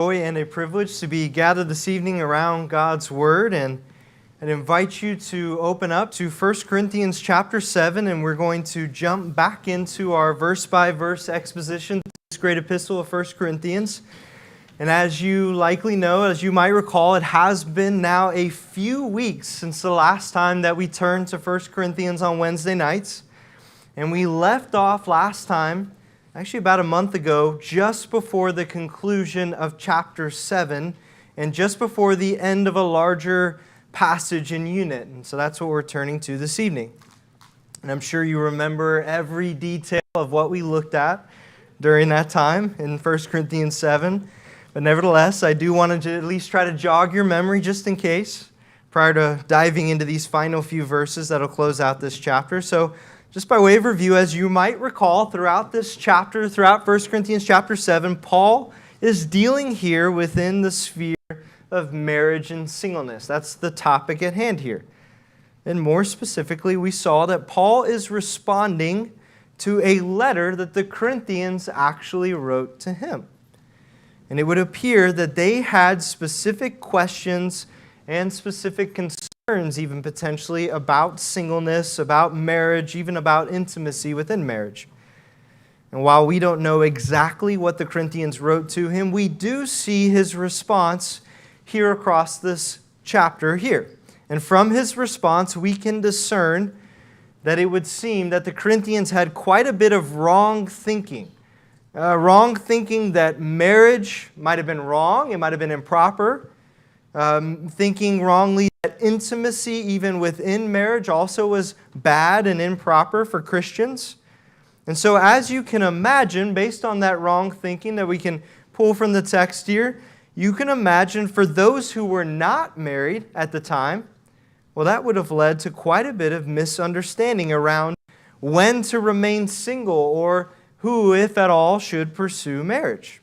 Joy and a privilege to be gathered this evening around God's Word, and I'd invite you to open up to 1 Corinthians chapter 7, and we're going to jump back into our verse-by-verse exposition of this great epistle of 1 Corinthians. And as you likely know, as you might recall, it has been now a few weeks since the last time that we turned to 1 Corinthians on Wednesday nights. And we left off last time, actually about a month ago, just before the conclusion of chapter 7 and just before the end of a larger passage and unit. And so that's what we're turning to this evening. And I'm sure you remember every detail of what we looked at during that time in 1 Corinthians 7. But nevertheless, I do want to at least try to jog your memory just in case prior to diving into these final few verses that'll close out this chapter. So just by way of review, as you might recall, throughout this chapter, throughout 1 Corinthians chapter 7, Paul is dealing here within the sphere of marriage and singleness. That's the topic at hand here. And more specifically, we saw that Paul is responding to a letter that the Corinthians actually wrote to him. And it would appear that they had specific questions and specific concerns, even potentially, about singleness, about marriage, even about intimacy within marriage. And while we don't know exactly what the Corinthians wrote to him, we do see his response here across this chapter here. And from his response, we can discern that it would seem that the Corinthians had quite a bit of wrong thinking. Wrong thinking that marriage might have been wrong, it might have been improper. Thinking wrongly that intimacy, even within marriage, also was bad and improper for Christians. And so as you can imagine, based on that wrong thinking that we can pull from the text here, you can imagine for those who were not married at the time, well, that would have led to quite a bit of misunderstanding around when to remain single or who, if at all, should pursue marriage.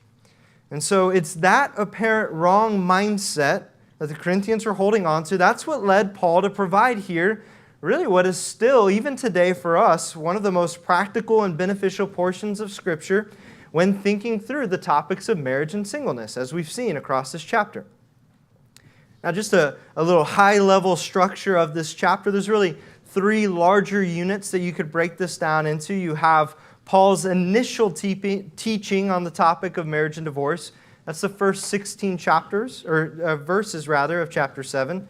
And so it's that apparent wrong mindset that the Corinthians were holding on to. That's what led Paul to provide here really what is still, even today for us, one of the most practical and beneficial portions of Scripture when thinking through the topics of marriage and singleness, as we've seen across this chapter. Now, just a little high-level structure of this chapter. There's really three larger units that you could break this down into. You have Paul's initial teaching on the topic of marriage and divorce. That's the first 16 chapters, or verses rather, of chapter 7.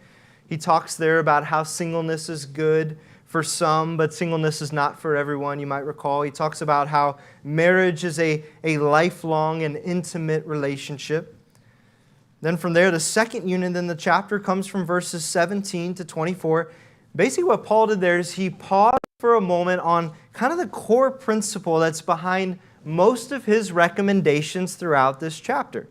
He talks there about how singleness is good for some, but singleness is not for everyone, you might recall. He talks about how marriage is a lifelong and intimate relationship. Then from there, the second unit in the chapter comes from verses 17 to 24. Basically what Paul did there is he paused for a moment on kind of the core principle that's behind most of his recommendations throughout this chapter.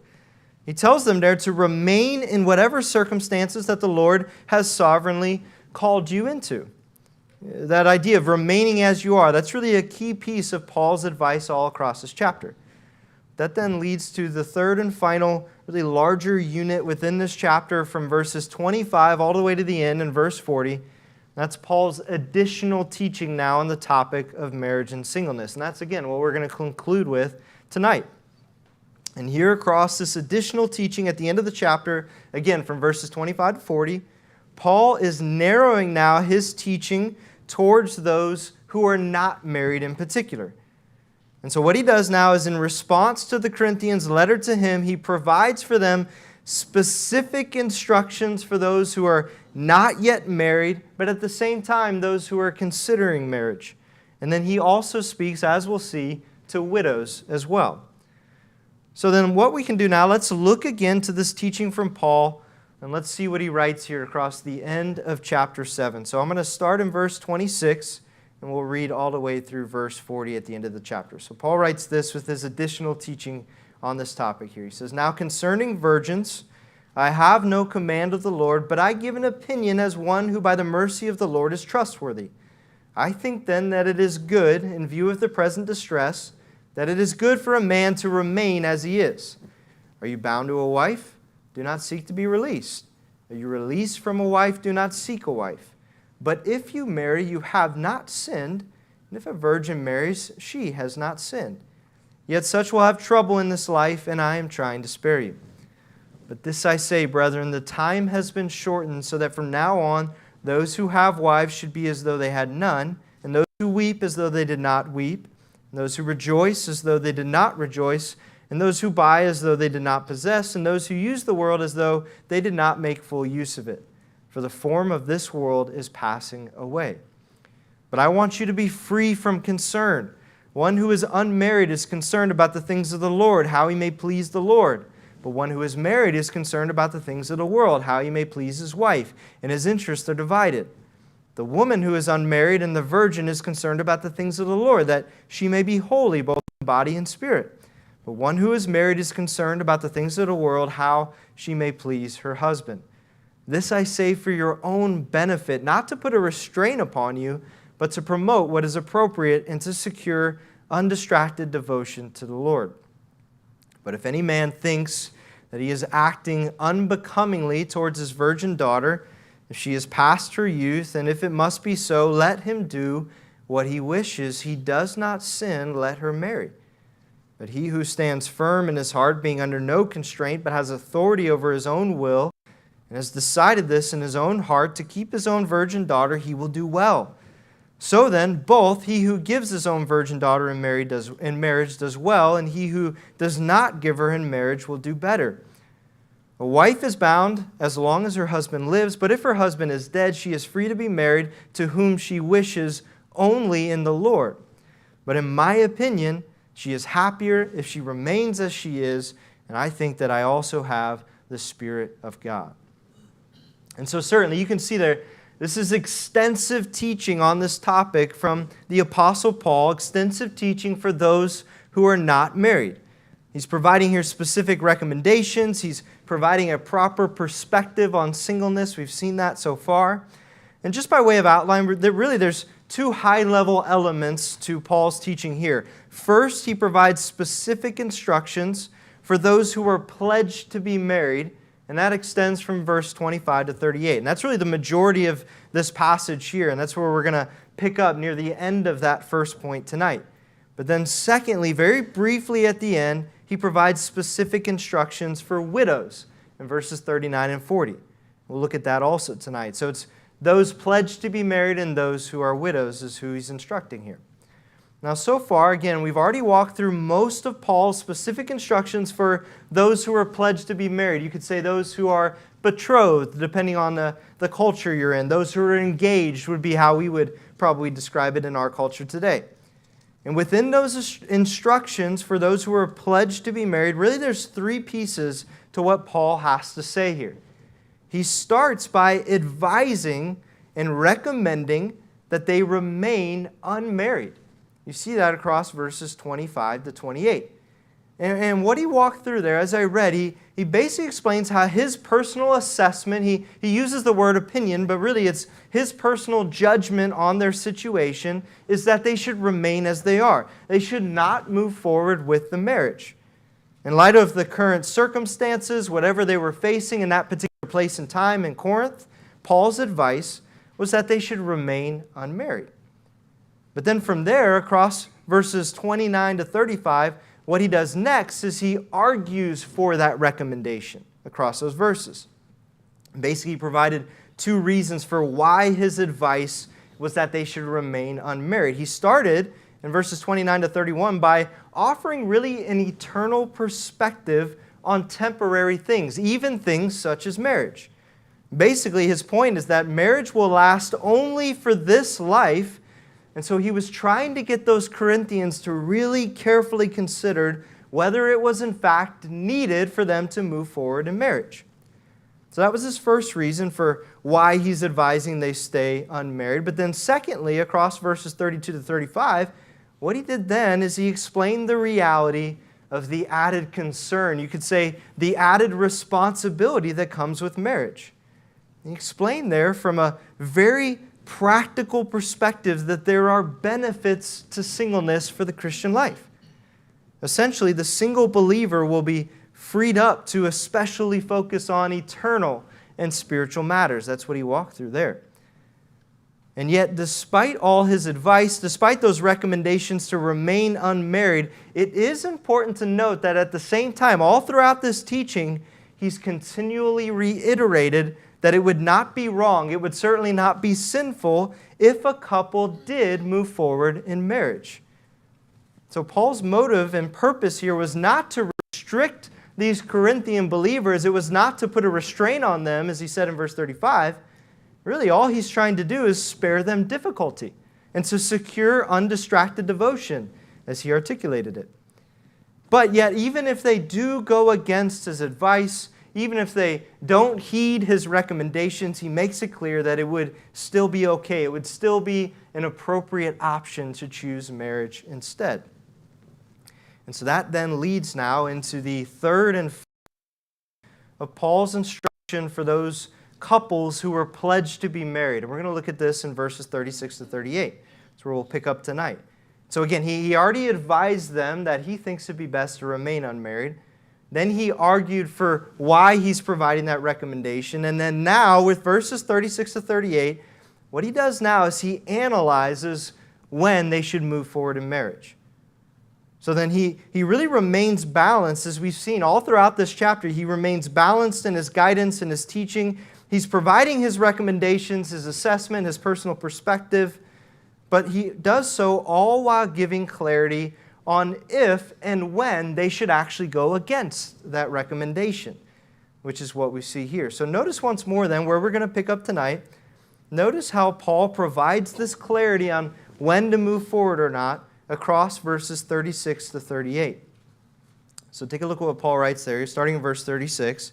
He tells them there to remain in whatever circumstances that the Lord has sovereignly called you into. That idea of remaining as you are, that's really a key piece of Paul's advice all across this chapter. That then leads to the third and final, really larger unit within this chapter from verses 25 all the way to the end in verse 40. That's Paul's additional teaching now on the topic of marriage and singleness. And that's, again, what we're going to conclude with tonight. And here across this additional teaching at the end of the chapter, again, from verses 25 to 40, Paul is narrowing now his teaching towards those who are not married in particular. And so what he does now is in response to the Corinthians' letter to him, he provides for them specific instructions for those who are not yet married, but at the same time, those who are considering marriage. And then he also speaks, as we'll see, to widows as well. So then what we can do now, let's look again to this teaching from Paul, and let's see what he writes here across the end of chapter 7. So I'm going to start in verse 26, and we'll read all the way through verse 40 at the end of the chapter. So Paul writes this with his additional teaching on this topic here. He says, "Now concerning virgins, I have no command of the Lord, but I give an opinion as one who by the mercy of the Lord is trustworthy. I think then that it is good, in view of the present distress, that it is good for a man to remain as he is. Are you bound to a wife? Do not seek to be released. Are you released from a wife? Do not seek a wife. But if you marry, you have not sinned, and if a virgin marries, she has not sinned. Yet such will have trouble in this life, and I am trying to spare you. But this I say, brethren, the time has been shortened, so that from now on those who have wives should be as though they had none, and those who weep as though they did not weep, and those who rejoice as though they did not rejoice, and those who buy as though they did not possess, and those who use the world as though they did not make full use of it. For the form of this world is passing away. But I want you to be free from concern. One who is unmarried is concerned about the things of the Lord, how he may please the Lord. But one who is married is concerned about the things of the world, how he may please his wife, and his interests are divided. The woman who is unmarried and the virgin is concerned about the things of the Lord, that she may be holy both in body and spirit. But one who is married is concerned about the things of the world, how she may please her husband. This I say for your own benefit, not to put a restraint upon you, but to promote what is appropriate and to secure undistracted devotion to the Lord. But if any man thinks that he is acting unbecomingly towards his virgin daughter, if she is past her youth, and if it must be so, let him do what he wishes. He does not sin, let her marry. But he who stands firm in his heart, being under no constraint, but has authority over his own will, and has decided this in his own heart to keep his own virgin daughter, he will do well. So then, both he who gives his own virgin daughter in marriage does well, and he who does not give her in marriage will do better. A wife is bound as long as her husband lives, but if her husband is dead, she is free to be married to whom she wishes only in the Lord. But in my opinion, she is happier if she remains as she is, and I think that I also have the Spirit of God. And so certainly you can see there, this is extensive teaching on this topic from the Apostle Paul, extensive teaching for those who are not married. He's providing here specific recommendations. He's providing a proper perspective on singleness. We've seen that so far. And just by way of outline, there's two high-level elements to Paul's teaching here. First, he provides specific instructions for those who are pledged to be married, and that extends from verse 25 to 38. And that's really the majority of this passage here, and that's where we're going to pick up near the end of that first point tonight. But then secondly, very briefly at the end, he provides specific instructions for widows in verses 39 and 40. We'll look at that also tonight. So it's those pledged to be married and those who are widows is who he's instructing here. Now, so far, again, we've already walked through most of Paul's specific instructions for those who are pledged to be married. You could say those who are betrothed, depending on the culture you're in. Those who are engaged would be how we would probably describe it in our culture today. And within those instructions for those who are pledged to be married, really there's three pieces to what Paul has to say here. He starts by advising and recommending that they remain unmarried. You see that across verses 25 to 28. And what he walked through there, as I read, he basically explains how his personal assessment, he uses the word opinion, but really it's his personal judgment on their situation, is that they should remain as they are. They should not move forward with the marriage. In light of the current circumstances, whatever they were facing in that particular place and time in Corinth, Paul's advice was that they should remain unmarried. But then from there, across verses 29 to 35, what he does next is he argues for that recommendation across those verses. Basically, he provided two reasons for why his advice was that they should remain unmarried. He started in verses 29 to 31 by offering really an eternal perspective on temporary things, even things such as marriage. Basically, his point is that marriage will last only for this life. And so he was trying to get those Corinthians to really carefully consider whether it was in fact needed for them to move forward in marriage. So that was his first reason for why he's advising they stay unmarried. But then secondly, across verses 32 to 35, what he did then is he explained the reality of the added concern, you could say the added responsibility that comes with marriage. He explained there from a very practical perspective that there are benefits to singleness for the Christian life. Essentially, the single believer will be freed up to especially focus on eternal and spiritual matters. That's what he walked through there. And yet, despite all his advice, despite those recommendations to remain unmarried, it is important to note that at the same time, all throughout this teaching, he's continually reiterated that it would not be wrong, it would certainly not be sinful if a couple did move forward in marriage. So Paul's motive and purpose here was not to restrict these Corinthian believers. It was not to put a restraint on them, as he said in verse 35. Really, all he's trying to do is spare them difficulty and to secure undistracted devotion, as he articulated it. But yet, even if they do go against his advice, even if they don't heed his recommendations, he makes it clear that it would still be okay. It would still be an appropriate option to choose marriage instead. And so that then leads now into the third and fourth of Paul's instruction for those couples who were pledged to be married. And we're going to look at this in verses 36 to 38. That's where we'll pick up tonight. So again, he already advised them that he thinks it'd be best to remain unmarried. Then he argued for why he's providing that recommendation. And then now, with verses 36 to 38, what he does now is he analyzes when they should move forward in marriage. So then he really remains balanced, as we've seen all throughout this chapter. He remains balanced in his guidance and his teaching. He's providing his recommendations, his assessment, his personal perspective, but he does so all while giving clarity on if and when they should actually go against that recommendation, which is what we see here. So notice once more then where we're going to pick up tonight. Notice how Paul provides this clarity on when to move forward or not across verses 36 to 38. So take a look at what Paul writes there. He's starting in verse 36.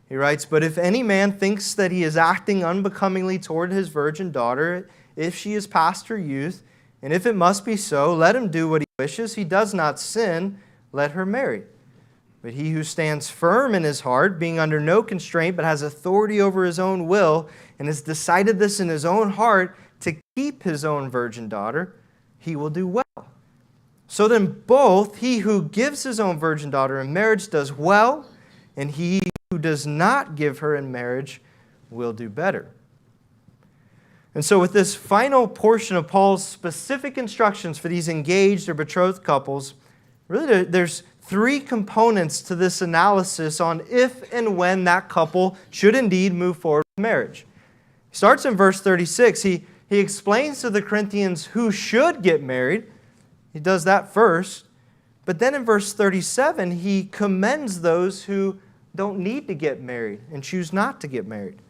He writes, "But if any man thinks that he is acting unbecomingly toward his virgin daughter, if she is past her youth, and if it must be so, let him do what he wishes. He does not sin, let her marry. But he who stands firm in his heart, being under no constraint, but has authority over his own will, and has decided this in his own heart to keep his own virgin daughter, he will do well. So then both he who gives his own virgin daughter in marriage does well, and he who does not give her in marriage will do better." And so with this final portion of Paul's specific instructions for these engaged or betrothed couples, really there's three components to this analysis on if and when that couple should indeed move forward with marriage. He starts in verse 36. He explains to the Corinthians who should get married. He does that first. But then in verse 37, he commends those who don't need to get married and choose not to get married.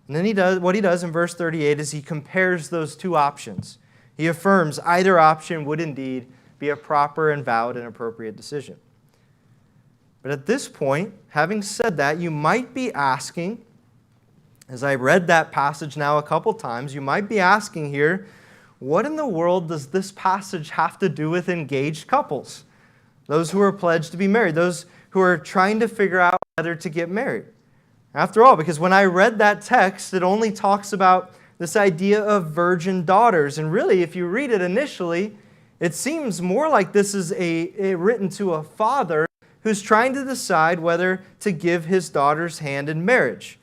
And then what he does in verse 38 is he compares those two options. He affirms either option would indeed be a proper and valid and appropriate decision. But at this point, having said that, you might be asking, as I read that passage now a couple times, you might be asking here, what in the world does this passage have to do with engaged couples? Those who are pledged to be married, those who are trying to figure out whether to get married. After all, because when I read that text, it only talks about this idea of virgin daughters. And really, if you read it initially, it seems more like this is written to a father who's trying to decide whether to give his daughter's hand in marriage.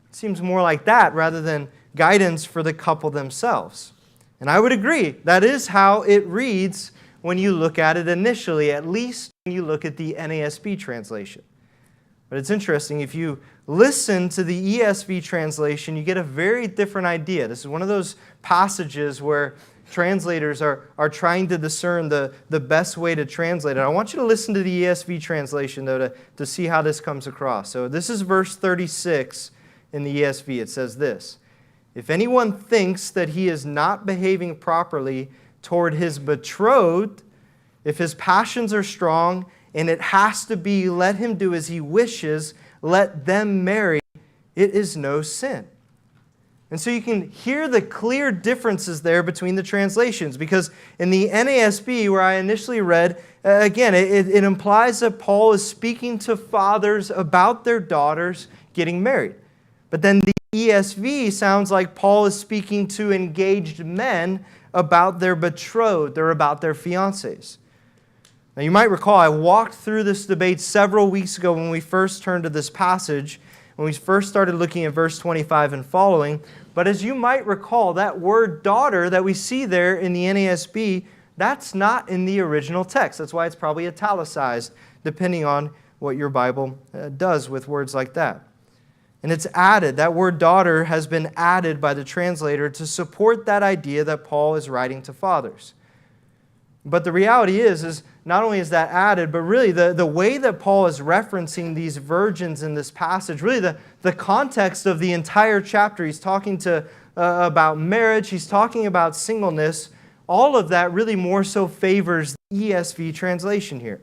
It seems more like that rather than guidance for the couple themselves. And I would agree, that is how it reads when you look at it initially, at least when you look at the NASB translation. But it's interesting, if you listen to the ESV translation, you get a very different idea. This is one of those passages where translators are trying to discern the best way to translate it. I want you to listen to the ESV translation, though, to see how this comes across. So this is verse 36 in the ESV. It says this: "If anyone thinks that he is not behaving properly toward his betrothed, if his passions are strong, and it has to be, let him do as he wishes, let them marry, it is no sin." And so you can hear the clear differences there between the translations, because in the NASB, where I initially read, again, it implies that Paul is speaking to fathers about their daughters getting married. But then the ESV sounds like Paul is speaking to engaged men about their betrothed or about their fiancés. Now you might recall I walked through this debate several weeks ago when we first turned to this passage, when we first started looking at verse 25 and following. But as you might recall, that word daughter that we see there in the NASB, that's not in the original text. That's why it's probably italicized, depending on what your Bible does with words like that. And it's added, that word daughter has been added by the translator to support that idea that Paul is writing to fathers. But the reality is not only is that added, but really the way that Paul is referencing these virgins in this passage, really the context of the entire chapter, he's talking about marriage, he's talking about singleness, all of that really more so favors the ESV translation here.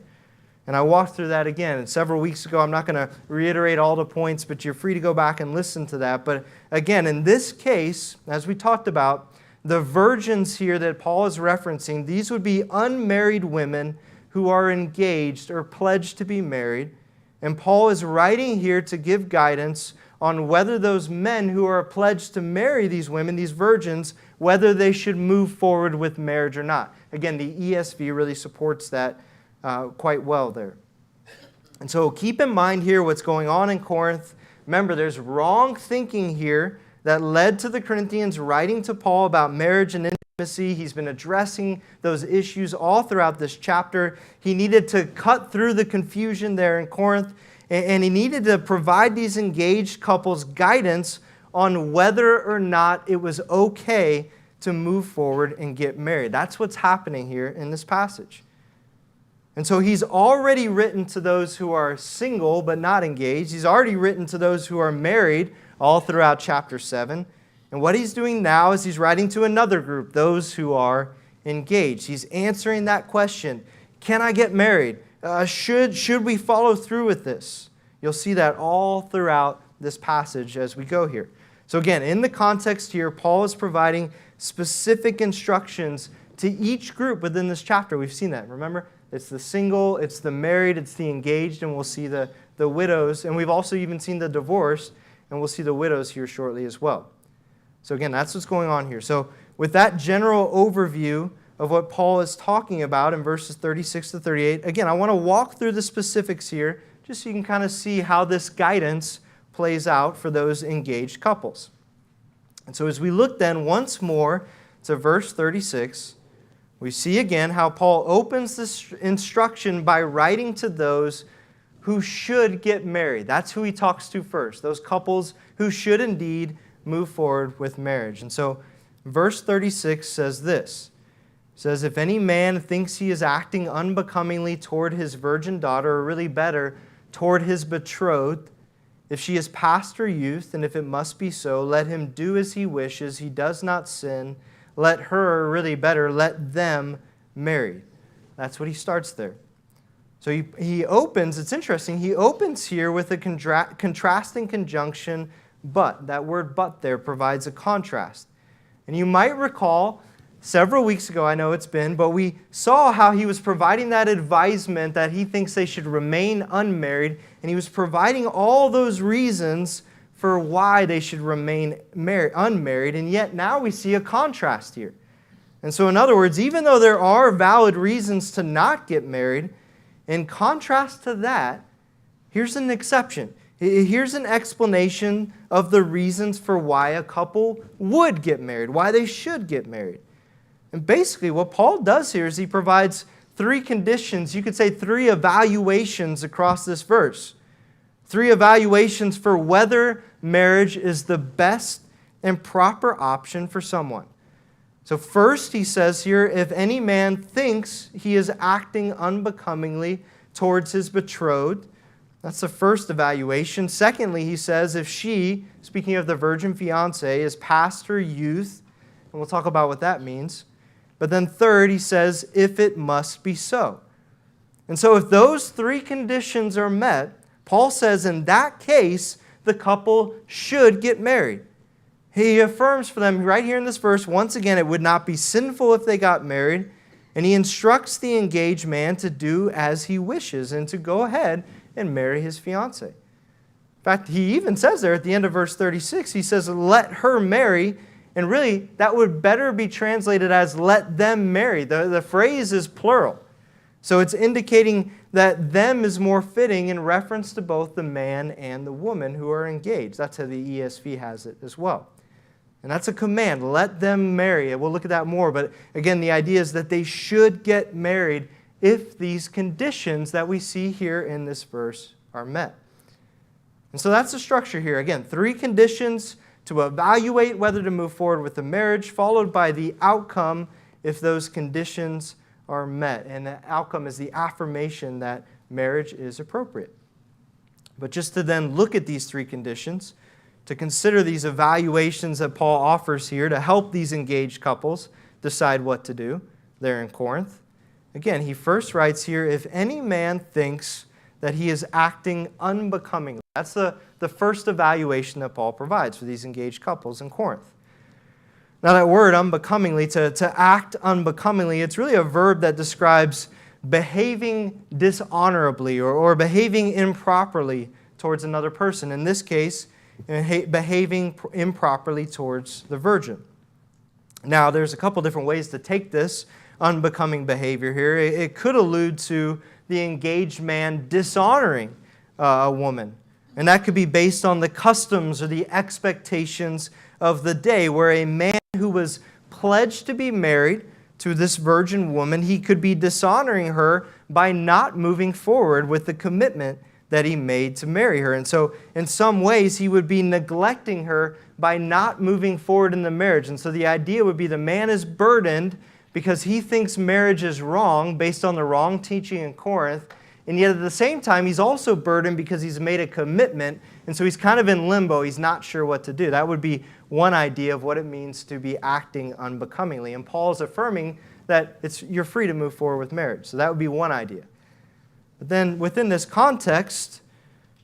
And I walked through that again. And several weeks ago, I'm not going to reiterate all the points, but you're free to go back and listen to that. But again, in this case, as we talked about, the virgins here that Paul is referencing, these would be unmarried women who are engaged or pledged to be married. And Paul is writing here to give guidance on whether those men who are pledged to marry these women, these virgins, whether they should move forward with marriage or not. Again, the ESV really supports that quite well there. And so keep in mind here what's going on in Corinth. Remember, there's wrong thinking here that led to the Corinthians writing to Paul about marriage and intimacy. He's been addressing those issues all throughout this chapter. He needed to cut through the confusion there in Corinth, and he needed to provide these engaged couples guidance on whether or not it was okay to move forward and get married. That's what's happening here in this passage. And so he's already written to those who are single but not engaged. He's already written to those who are married all throughout chapter 7. And what he's doing now is he's writing to another group, those who are engaged. He's answering that question, can I get married? Should we follow through with this? You'll see that all throughout this passage as we go here. So again, in the context here, Paul is providing specific instructions to each group within this chapter. We've seen that, remember? It's the single, it's the married, it's the engaged, and we'll see the widows. And we've also even seen the divorced, and we'll see the widows here shortly as well. So again, that's what's going on here. So with that general overview of what Paul is talking about in verses 36 to 38, again, I want to walk through the specifics here just so you can kind of see how this guidance plays out for those engaged couples. And so as we look then once more to verse 36, we see again how Paul opens this instruction by writing to those who should get married. That's who he talks to first, those couples who should indeed move forward with marriage. And so verse 36 says this. It says, if any man thinks he is acting unbecomingly toward his virgin daughter, or really better, toward his betrothed, if she is past her youth, and if it must be so, let him do as he wishes. He does not sin. Let her, or really better, let them marry. That's what he starts there. So he opens, it's interesting, he opens here with a contrasting conjunction, but. That word but there provides a contrast. And you might recall, several weeks ago, I know it's been, but we saw how he was providing that advisement that he thinks they should remain unmarried, and he was providing all those reasons for why they should remain unmarried, and yet now we see a contrast here. And so in other words, even though there are valid reasons to not get married, in contrast to that, here's an exception. Here's an explanation of the reasons for why a couple would get married, why they should get married. And basically what Paul does here is he provides three conditions, you could say three evaluations across this verse. Three evaluations for whether marriage is the best and proper option for someone. So first he says here, if any man thinks he is acting unbecomingly towards his betrothed, that's the first evaluation. Secondly, he says if she, speaking of the virgin fiancée, is past her youth, and we'll talk about what that means. But then third, he says if it must be so. And so if those three conditions are met, Paul says in that case, the couple should get married. He affirms for them right here in this verse, once again, it would not be sinful if they got married. And he instructs the engaged man to do as he wishes and to go ahead and marry his fiancée. In fact, he even says there at the end of verse 36, he says, let her marry. And really, that would better be translated as let them marry. The phrase is plural. So it's indicating that them is more fitting in reference to both the man and the woman who are engaged. That's how the ESV has it as well. And that's a command. Let them marry. We'll look at that more. But again, the idea is that they should get married if these conditions that we see here in this verse are met. And so that's the structure here. Again, 3 conditions to evaluate whether to move forward with the marriage, followed by the outcome if those conditions are met. And the outcome is the affirmation that marriage is appropriate. But just to then look at these 3 conditions, to consider these evaluations that Paul offers here to help these engaged couples decide what to do there in Corinth. Again, he first writes here, if any man thinks that he is acting unbecomingly. That's the first evaluation that Paul provides for these engaged couples in Corinth. Now that word unbecomingly, to act unbecomingly, it's really a verb that describes behaving dishonorably or behaving improperly towards another person. In this case, behaving improperly towards the virgin. Now, there's a couple different ways to take this unbecoming behavior here. It could allude to the engaged man dishonoring a woman. And that could be based on the customs or the expectations of the day, where a man who was pledged to be married to this virgin woman, he could be dishonoring her by not moving forward with the commitment that he made to marry her. And so in some ways, he would be neglecting her by not moving forward in the marriage. And so the idea would be the man is burdened because he thinks marriage is wrong based on the wrong teaching in Corinth. And yet at the same time, he's also burdened because he's made a commitment. And so he's kind of in limbo. He's not sure what to do. That would be one idea of what it means to be acting unbecomingly. And Paul's affirming that you're free to move forward with marriage. So that would be one idea. But then within this context,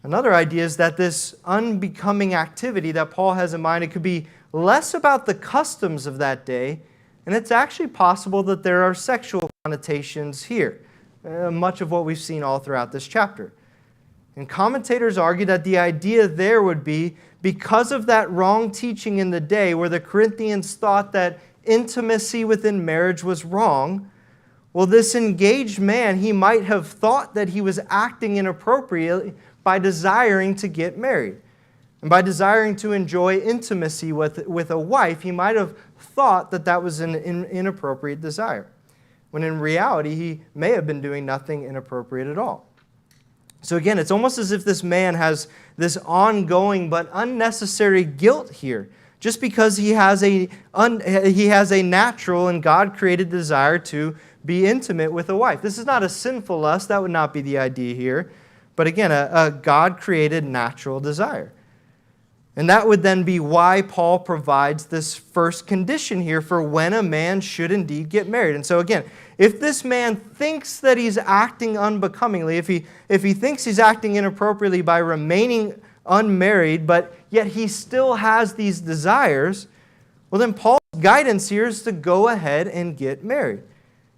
another idea is that this unbecoming activity that Paul has in mind, it could be less about the customs of that day, and it's actually possible that there are sexual connotations here, much of what we've seen all throughout this chapter. And commentators argue that the idea there would be because of that wrong teaching in the day where the Corinthians thought that intimacy within marriage was wrong. Well, this engaged man, he might have thought that he was acting inappropriately by desiring to get married. And by desiring to enjoy intimacy with a wife, he might have thought that that was an inappropriate desire. When in reality, he may have been doing nothing inappropriate at all. So again, it's almost as if this man has this ongoing but unnecessary guilt here, just because he has a natural and God-created desire to be intimate with a wife. This is not a sinful lust. That would not be the idea here. But again, a God-created natural desire. And that would then be why Paul provides this first condition here for when a man should indeed get married. And so again, if this man thinks that he's acting unbecomingly, if he thinks he's acting inappropriately by remaining unmarried, but yet he still has these desires, well then Paul's guidance here is to go ahead and get married.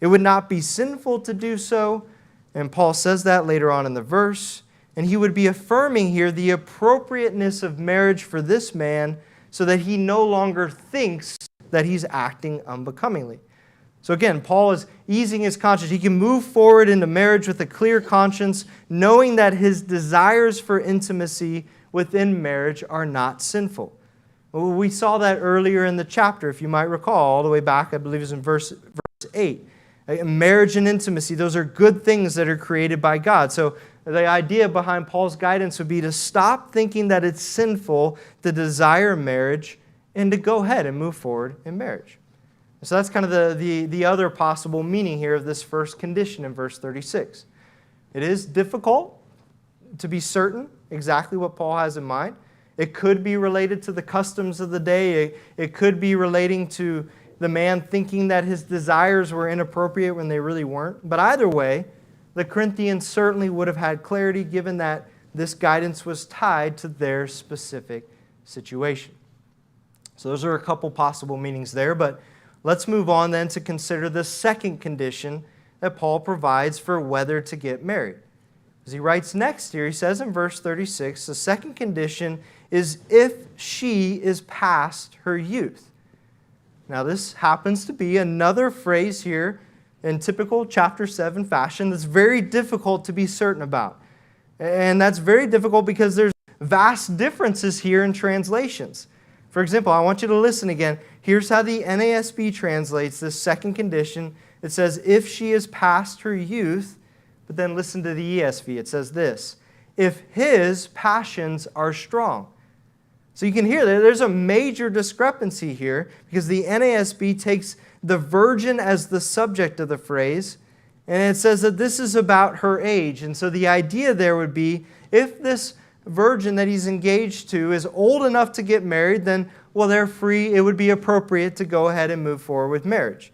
It would not be sinful to do so, and Paul says that later on in the verse. And he would be affirming here the appropriateness of marriage for this man so that he no longer thinks that he's acting unbecomingly. So again, Paul is easing his conscience. He can move forward into marriage with a clear conscience, knowing that his desires for intimacy within marriage are not sinful. Well, we saw that earlier in the chapter, if you might recall, all the way back, I believe it was in verse 8. Marriage and intimacy, those are good things that are created by God. So the idea behind Paul's guidance would be to stop thinking that it's sinful to desire marriage and to go ahead and move forward in marriage. So that's kind of the other possible meaning here of this first condition in verse 36. It is difficult to be certain exactly what Paul has in mind. It could be related to the customs of the day. It could be relating to the man thinking that his desires were inappropriate when they really weren't. But either way, the Corinthians certainly would have had clarity given that this guidance was tied to their specific situation. So those are a couple possible meanings there, but let's move on then to consider the second condition that Paul provides for whether to get married. As he writes next here, he says in verse 36, the second condition is if she is past her youth. Now this happens to be another phrase here in typical chapter 7 fashion that's very difficult to be certain about. And that's very difficult because there's vast differences here in translations. For example, I want you to listen again. Here's how the NASB translates this second condition. it says, if she is past her youth, but then listen to the ESV. It says this, if his passions are strong. So you can hear there's a major discrepancy here because the NASB takes the virgin as the subject of the phrase, and it says that this is about her age. And so the idea there would be if this virgin that he's engaged to is old enough to get married, then, well, they're free. It would be appropriate to go ahead and move forward with marriage.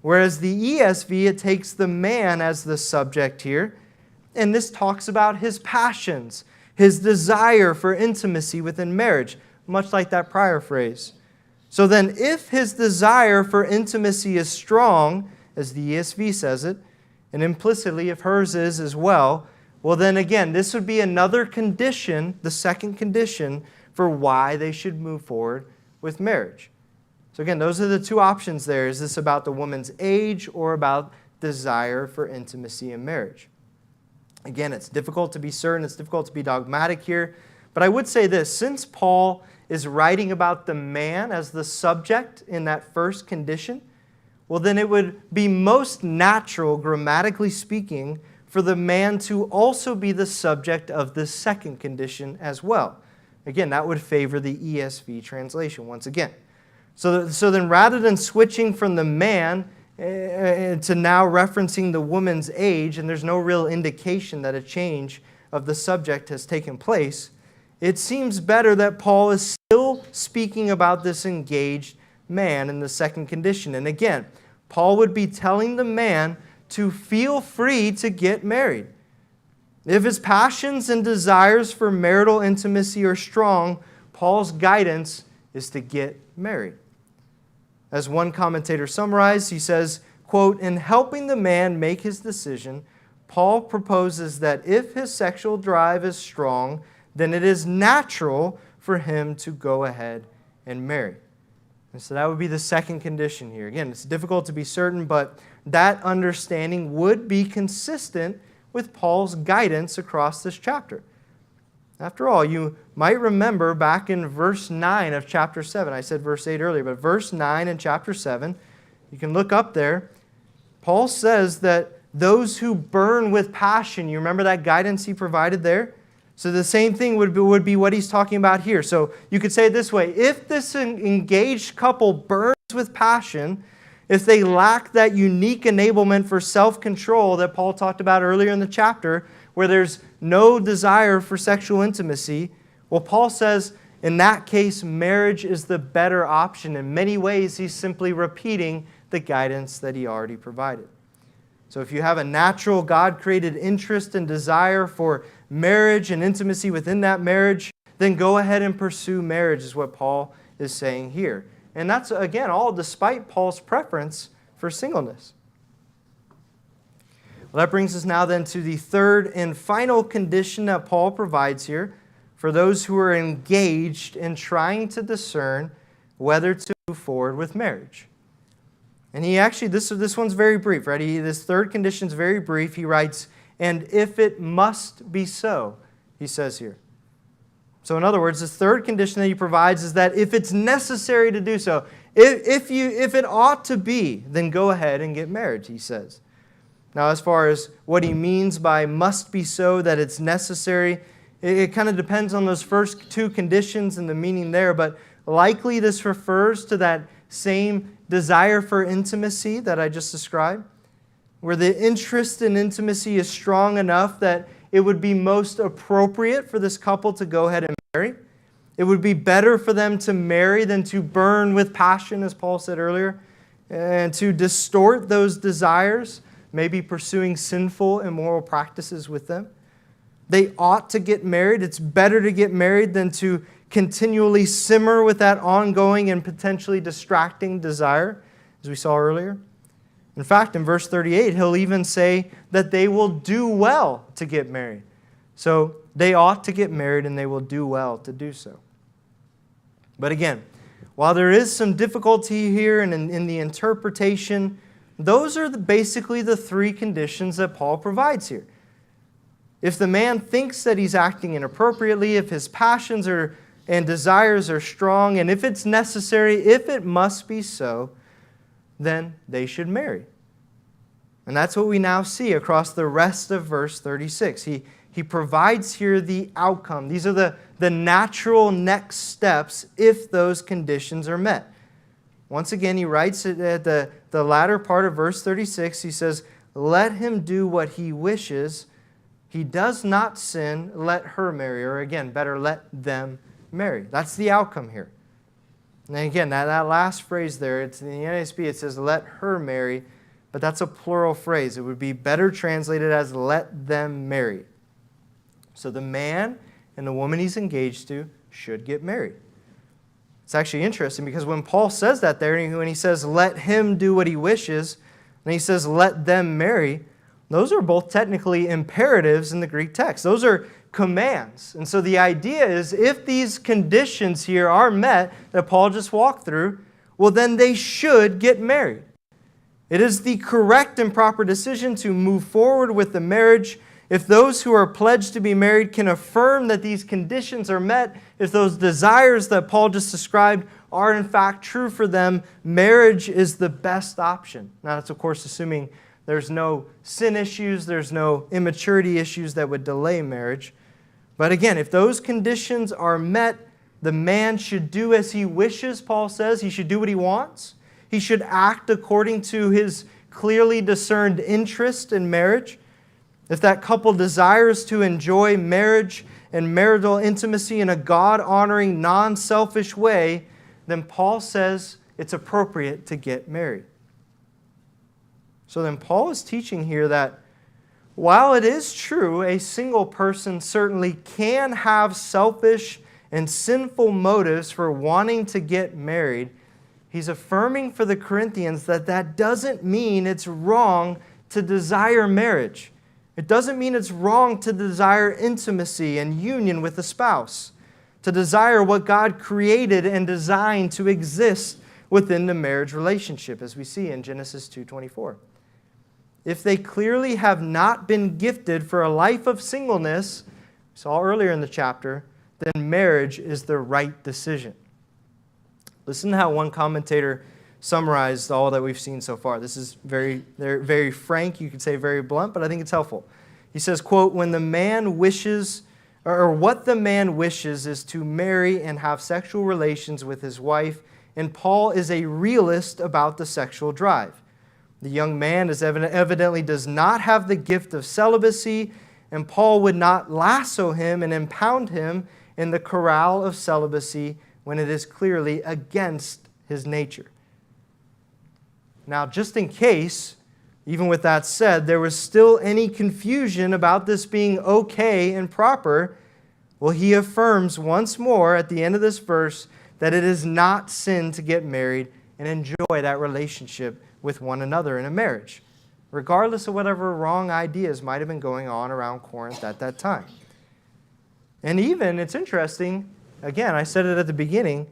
Whereas the ESV, it takes the man as the subject here, and this talks about his passions, his desire for intimacy within marriage, much like that prior phrase. So then if his desire for intimacy is strong, as the ESV says it, and implicitly if hers is as well, well then again, this would be another condition, the second condition, for why they should move forward with marriage. So again, those are the two options there. Is this about the woman's age or about desire for intimacy in marriage? Again, it's difficult to be certain. It's difficult to be dogmatic here. But I would say this, since Paul is writing about the man as the subject in that first condition, well, then it would be most natural, grammatically speaking, for the man to also be the subject of the second condition as well. Again, that would favor the ESV translation once again. So then rather than switching from the man to now referencing the woman's age, and there's no real indication that a change of the subject has taken place, it seems better that Paul is still speaking about this engaged man in the second condition. And again, Paul would be telling the man to feel free to get married. If his passions and desires for marital intimacy are strong, Paul's guidance is to get married. As one commentator summarized, he says, quote, in helping the man make his decision, Paul proposes that if his sexual drive is strong, then it is natural for him to go ahead and marry. And so that would be the second condition here. Again, it's difficult to be certain, but that understanding would be consistent with Paul's guidance across this chapter. After all, you might remember back in verse 9 of chapter 7. I said verse 8 earlier, but verse 9 in chapter 7, you can look up there. Paul says that those who burn with passion, you remember that guidance he provided there? So the same thing would be what he's talking about here. So you could say it this way, if this engaged couple burns with passion, if they lack that unique enablement for self-control that Paul talked about earlier in the chapter, where there's no desire for sexual intimacy, well, Paul says, in that case, marriage is the better option. In many ways, he's simply repeating the guidance that he already provided. So if you have a natural, God-created interest and desire for marriage and intimacy within that marriage, then go ahead and pursue marriage, is what Paul is saying here. And that's, again, all despite Paul's preference for singleness. Well, that brings us now then to the third and final condition that Paul provides here for those who are engaged in trying to discern whether to move forward with marriage. And he actually, this one's very brief, right? This third condition is very brief. He writes, and if it must be so, he says here. So in other words, this third condition that he provides is that if it's necessary to do so, if it ought to be, then go ahead and get married, he says. Now, as far as what he means by must be so, that it's necessary, it kind of depends on those first two conditions and the meaning there, but likely this refers to that same desire for intimacy that I just described, where the interest in intimacy is strong enough that it would be most appropriate for this couple to go ahead and marry. It would be better for them to marry than to burn with passion, as Paul said earlier, and to distort those desires, maybe pursuing sinful, immoral practices with them. They ought to get married. It's better to get married than to continually simmer with that ongoing and potentially distracting desire, as we saw earlier. In fact, in verse 38, he'll even say that they will do well to get married. So they ought to get married and they will do well to do so. But again, while there is some difficulty here and in the interpretation, those are basically the three conditions that Paul provides here. If the man thinks that he's acting inappropriately, if his passions and desires are strong, and if it's necessary, if it must be so, then they should marry. And that's what we now see across the rest of verse 36. He provides here the outcome. These are the natural next steps if those conditions are met. Once again, he writes it at the latter part of verse 36. He says, let him do what he wishes. He does not sin, let her marry. Or again, better, let them marry. That's the outcome here. And again, that last phrase there, it's in the NASB, it says, let her marry. But that's a plural phrase. It would be better translated as let them marry. So the man and the woman he's engaged to should get married. It's actually interesting because when Paul says that there, when he says, let him do what he wishes, and he says, let them marry, those are both technically imperatives in the Greek text. Those are commands. And so the idea is if these conditions here are met that Paul just walked through, well, then they should get married. It is the correct and proper decision to move forward with the marriage if those who are pledged to be married can affirm that these conditions are met, if those desires that Paul just described are in fact true for them, marriage is the best option. Now, that's of course assuming there's no sin issues, there's no immaturity issues that would delay marriage. But again, if those conditions are met, the man should do as he wishes, Paul says. He should do what he wants. He should act according to his clearly discerned interest in marriage. If that couple desires to enjoy marriage and marital intimacy in a God-honoring, non-selfish way, then Paul says it's appropriate to get married. So then Paul is teaching here that while it is true a single person certainly can have selfish and sinful motives for wanting to get married, he's affirming for the Corinthians that that doesn't mean it's wrong to desire marriage. It doesn't mean it's wrong to desire intimacy and union with a spouse, to desire what God created and designed to exist within the marriage relationship, as we see in Genesis 2:24. If they clearly have not been gifted for a life of singleness, we saw earlier in the chapter, then marriage is the right decision. Listen to how one commentator summarized all that we've seen so far. This is very frank, you could say very blunt, but I think it's helpful. He says, quote, when the man wishes, or what the man wishes is to marry and have sexual relations with his wife, and Paul is a realist about the sexual drive. The young man evidently does not have the gift of celibacy, and Paul would not lasso him and impound him in the corral of celibacy when it is clearly against his nature. Now, just in case, even with that said, there was still any confusion about this being okay and proper, well, he affirms once more at the end of this verse that it is not sin to get married and enjoy that relationship with one another in a marriage, regardless of whatever wrong ideas might have been going on around Corinth at that time. And even, it's interesting, again, I said it at the beginning,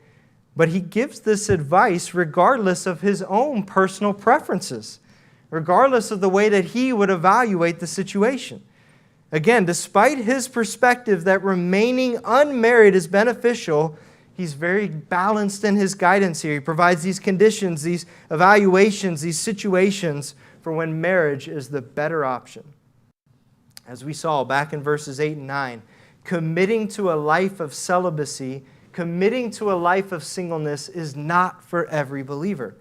but he gives this advice regardless of his own personal preferences, regardless of the way that he would evaluate the situation. Again, despite his perspective that remaining unmarried is beneficial, he's very balanced in his guidance here. He provides these conditions, these evaluations, these situations for when marriage is the better option. As we saw back in verses 8 and 9, committing to a life of celibacy, committing to a life of singleness is not for every believer.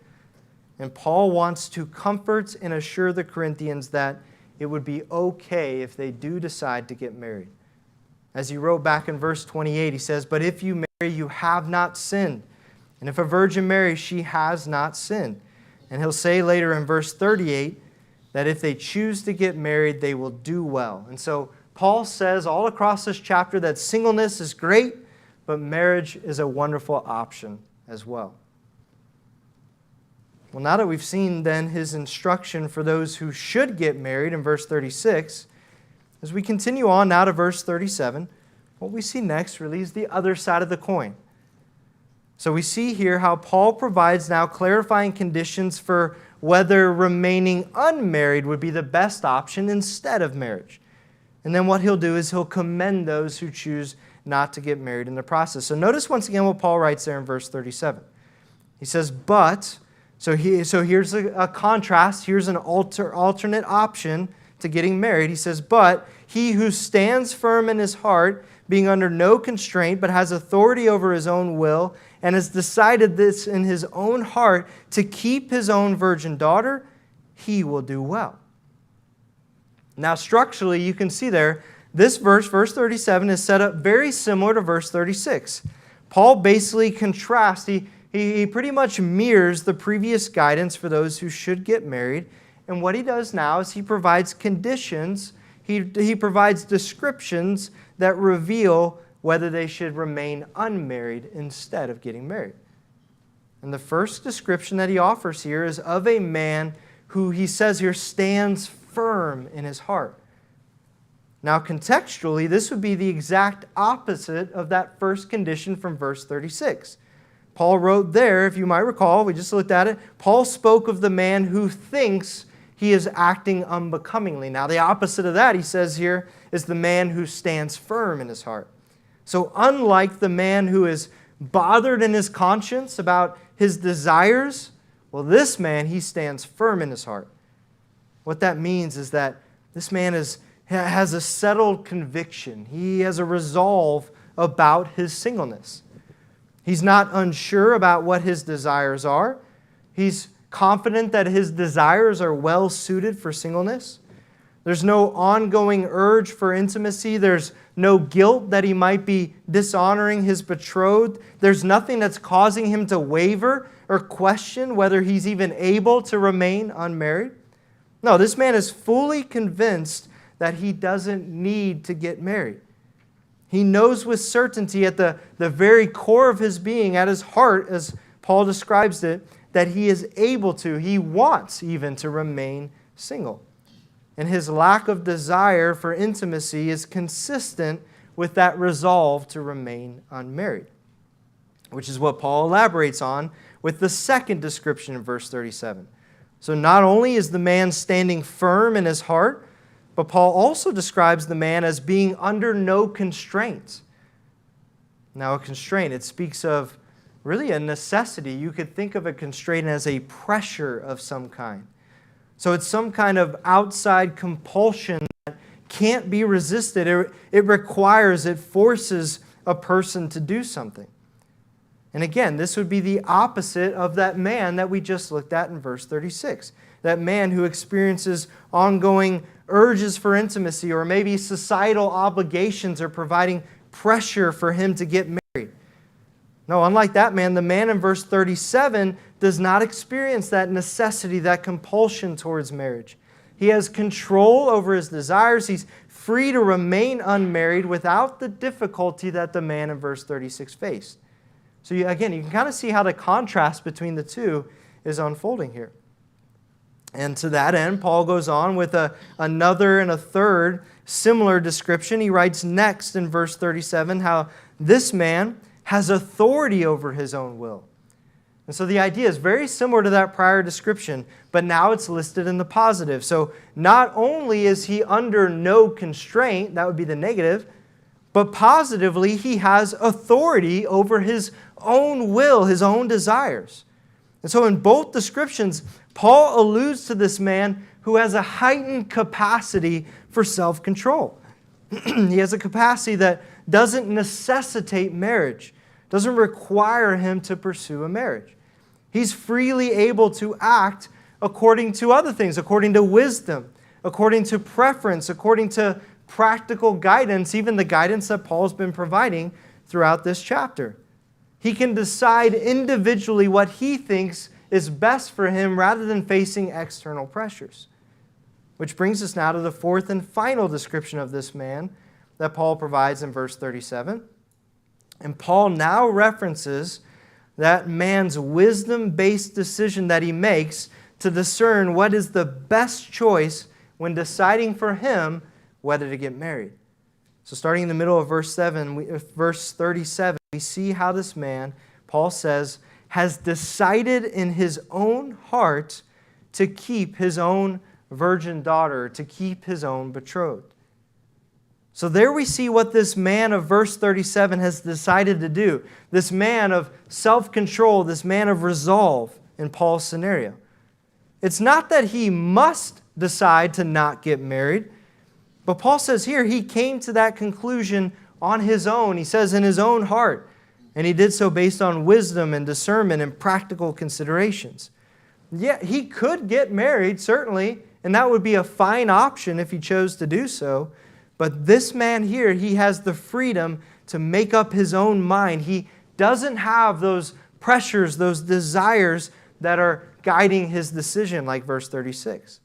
And Paul wants to comfort and assure the Corinthians that it would be okay if they do decide to get married. As he wrote back in verse 28, he says, but if you marry, you have not sinned. And if a virgin marries, she has not sinned. And he'll say later in verse 38 that if they choose to get married, they will do well. And so Paul says all across this chapter that singleness is great, but marriage is a wonderful option as well. Well, now that we've seen then his instruction for those who should get married in verse 36, as we continue on now to verse 37, what we see next really is the other side of the coin. So we see here how Paul provides now clarifying conditions for whether remaining unmarried would be the best option instead of marriage. And then what he'll do is he'll commend those who choose not to get married in the process. So notice once again what Paul writes there in verse 37. He says, but So here's a contrast. Here's an alternate option to getting married. He says, but he who stands firm in his heart, being under no constraint, but has authority over his own will, and has decided this in his own heart to keep his own virgin daughter, he will do well. Now, structurally, you can see there, this verse 37, is set up very similar to verse 36. Paul basically contrasts, he pretty much mirrors the previous guidance for those who should get married. And what he does now is he provides conditions, he provides descriptions that reveal whether they should remain unmarried instead of getting married. And the first description that he offers here is of a man who he says here stands firm in his heart. Now, contextually, this would be the exact opposite of that first condition from verse 36. Paul wrote there, if you might recall, we just looked at it, Paul spoke of the man who thinks he is acting unbecomingly. Now, the opposite of that, he says here, is the man who stands firm in his heart. So unlike the man who is bothered in his conscience about his desires, well, this man, he stands firm in his heart. What that means is that this man has a settled conviction. He has a resolve about his singleness. He's not unsure about what his desires are. He's confident that his desires are well suited for singleness. There's no ongoing urge for intimacy. There's no guilt that he might be dishonoring his betrothed. There's nothing that's causing him to waver or question whether he's even able to remain unmarried. No, this man is fully convinced that he doesn't need to get married. He knows with certainty at the very core of his being, at his heart, as Paul describes it, that he is able to, he wants even to remain single. And his lack of desire for intimacy is consistent with that resolve to remain unmarried, which is what Paul elaborates on with the second description in verse 37. So not only is the man standing firm in his heart, but Paul also describes the man as being under no constraint. Now, a constraint, it speaks of really a necessity. You could think of a constraint as a pressure of some kind. So it's some kind of outside compulsion that can't be resisted. It forces a person to do something. And again, this would be the opposite of that man that we just looked at in verse 36. That man who experiences ongoing urges for intimacy, or maybe societal obligations are providing pressure for him to get married. No, unlike that man, the man in verse 37 does not experience that necessity, that compulsion towards marriage. He has control over his desires. He's free to remain unmarried without the difficulty that the man in verse 36 faced. So again, you can kind of see how the contrast between the two is unfolding here. And to that end, Paul goes on with another and a third similar description. He writes next in verse 37 how this man has authority over his own will. And so the idea is very similar to that prior description, but now it's listed in the positive. So not only is he under no constraint, that would be the negative, but positively he has authority over his own will, his own desires. And so in both descriptions, Paul alludes to this man who has a heightened capacity for self-control. He has a capacity that doesn't necessitate marriage, doesn't require him to pursue a marriage. He's freely able to act according to other things, according to wisdom, according to preference, according to practical guidance, even the guidance that Paul's been providing throughout this chapter. He can decide individually what he thinks is best for him rather than facing external pressures. Which brings us now to the fourth and final description of this man that Paul provides in verse 37. And Paul now references that man's wisdom-based decision that he makes to discern what is the best choice when deciding for him whether to get married. So starting in the middle of verse 37, we see how this man, Paul says, has decided in his own heart to keep his own virgin daughter, to keep his own betrothed. So there we see what this man of verse 37 has decided to do. This man of self-control, this man of resolve. in Paul's scenario. It's not that he must decide to not get married, but Paul says here he came to that conclusion on his own. He says in his own heart, and he did so based on wisdom and discernment and practical considerations. Yeah, he could get married, certainly, and that would be a fine option if he chose to do so. But this man here, he has the freedom to make up his own mind. He doesn't have those pressures, those desires that are guiding his decision, like verse 36.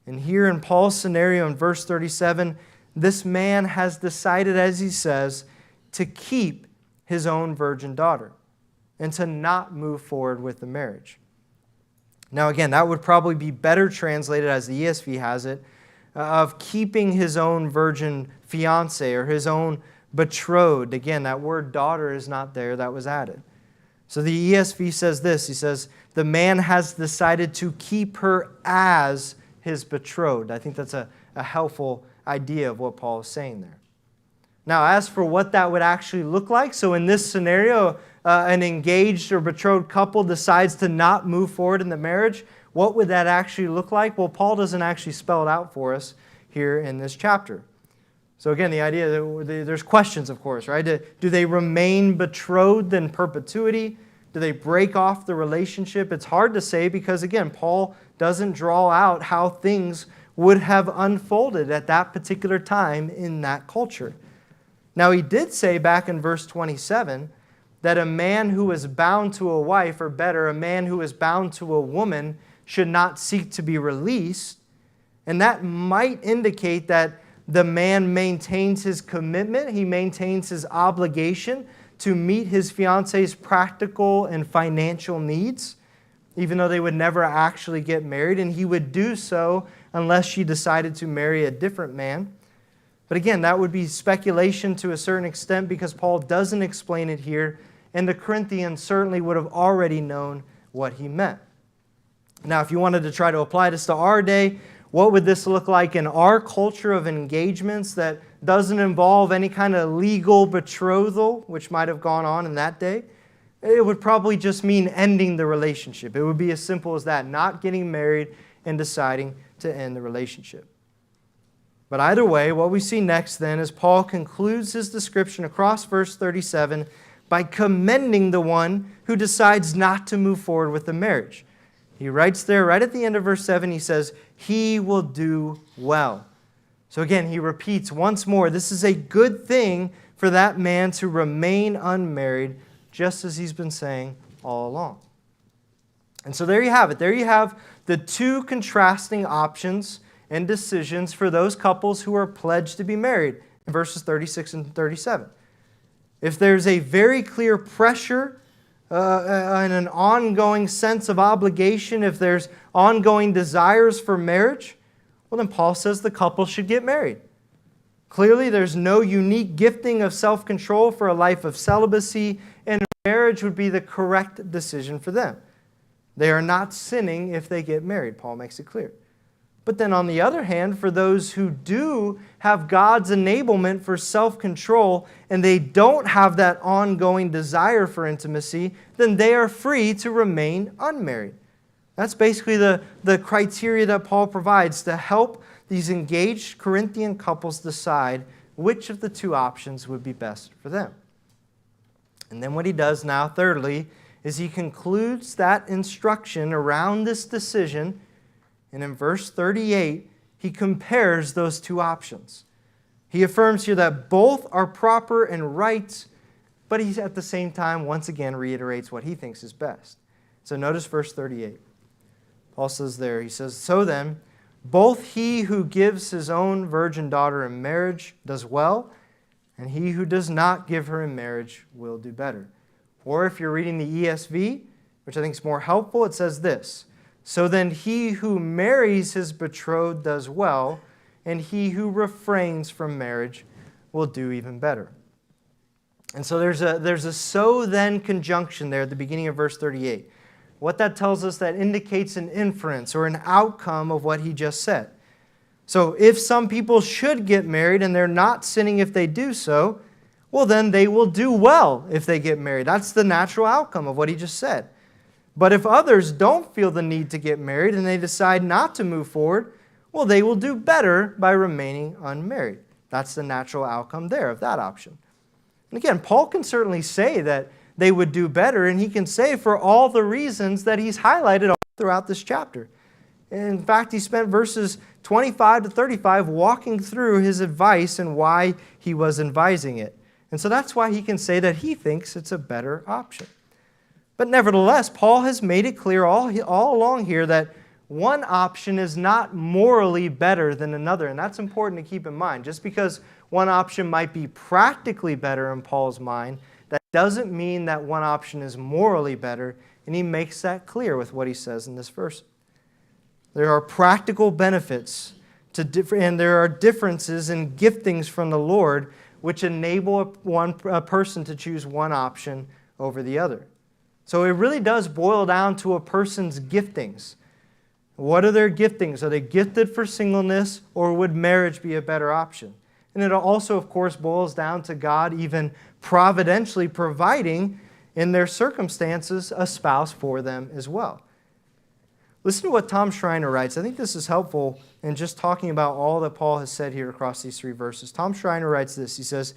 And here in Paul's scenario in verse 37, this man has decided, as he says, to keep his own virgin daughter and to not move forward with the marriage. Now again, that would probably be better translated as the ESV has it, of keeping his own virgin fiancée or his own betrothed. Again, that word daughter is not there, that was added. So the ESV says this, he says, the man has decided to keep her as his betrothed. I think that's a helpful idea of what Paul is saying there. Now, as for what that would actually look like, so in this scenario, an engaged or betrothed couple decides to not move forward in the marriage, what would that actually look like? Well, Paul doesn't actually spell it out for us here in this chapter. So again, the idea that there's questions, of course, right? Do they remain betrothed in perpetuity? Do they break off the relationship? It's hard to say because, again, Paul doesn't draw out how things would have unfolded at that particular time in that culture. Now, he did say back in verse 27 that a man who is bound to a wife, or better, a man who is bound to a woman, should not seek to be released. And that might indicate that the man maintains his commitment, he maintains his obligation to meet his fiance's practical and financial needs, even though they would never actually get married, and he would do so unless she decided to marry a different man. But again, that would be speculation to a certain extent because Paul doesn't explain it here, and the Corinthians certainly would have already known what he meant. Now, if you wanted to try to apply this to our day, what would this look like in our culture of engagements that doesn't involve any kind of legal betrothal, which might have gone on in that day? It would probably just mean ending the relationship. It would be as simple as that, not getting married and deciding to end the relationship. But either way, what we see next then is Paul concludes his description across verse 37 by commending the one who decides not to move forward with the marriage. He writes there right at the end of verse 7, he says, he will do well. So again, he repeats once more, this is a good thing for that man to remain unmarried, just as he's been saying all along. And so there you have it. There you have the two contrasting options and decisions for those couples who are pledged to be married in verses 36 and 37. If there's a very clear pressure and an ongoing sense of obligation, if there's ongoing desires for marriage, well, then Paul says the couple should get married. Clearly, there's no unique gifting of self-control for a life of celibacy, and marriage would be the correct decision for them. They are not sinning if they get married, Paul makes it clear. But then on the other hand, for those who do have God's enablement for self-control and they don't have that ongoing desire for intimacy, then they are free to remain unmarried. That's basically the criteria that Paul provides to help these engaged Corinthian couples decide which of the two options would be best for them. And then what he does now, thirdly, is he concludes that instruction around this decision. And in verse 38, he compares those two options. He affirms here that both are proper and right, but he at the same time once again reiterates what he thinks is best. So notice verse 38. Paul says there, he says, so then, both he who gives his own virgin daughter in marriage does well, and he who does not give her in marriage will do better. Or if you're reading the ESV, which I think is more helpful, it says this, so then he who marries his betrothed does well, and he who refrains from marriage will do even better. And so there's a so then conjunction there at the beginning of verse 38. What that tells us, that indicates an inference or an outcome of what he just said. So if some people should get married and they're not sinning if they do so, well then they will do well if they get married. That's the natural outcome of what he just said. But if others don't feel the need to get married and they decide not to move forward, well, they will do better by remaining unmarried. That's the natural outcome there of that option. And again, Paul can certainly say that they would do better, and he can say for all the reasons that he's highlighted all throughout this chapter. In fact, he spent verses 25 to 35 walking through his advice and why he was advising it. And so that's why he can say that he thinks it's a better option. But nevertheless, Paul has made it clear all along here that one option is not morally better than another. And that's important to keep in mind. Just because one option might be practically better in Paul's mind, that doesn't mean that one option is morally better. And he makes that clear with what he says in this verse. There are practical benefits and there are differences in giftings from the Lord which enable a person to choose one option over the other. So it really does boil down to a person's giftings. What are their giftings? Are they gifted for singleness, or would marriage be a better option? And it also, of course, boils down to God even providentially providing in their circumstances a spouse for them as well. Listen to what Tom Schreiner writes. I think this is helpful in just talking about all that Paul has said here across these three verses. Tom Schreiner writes this. He says,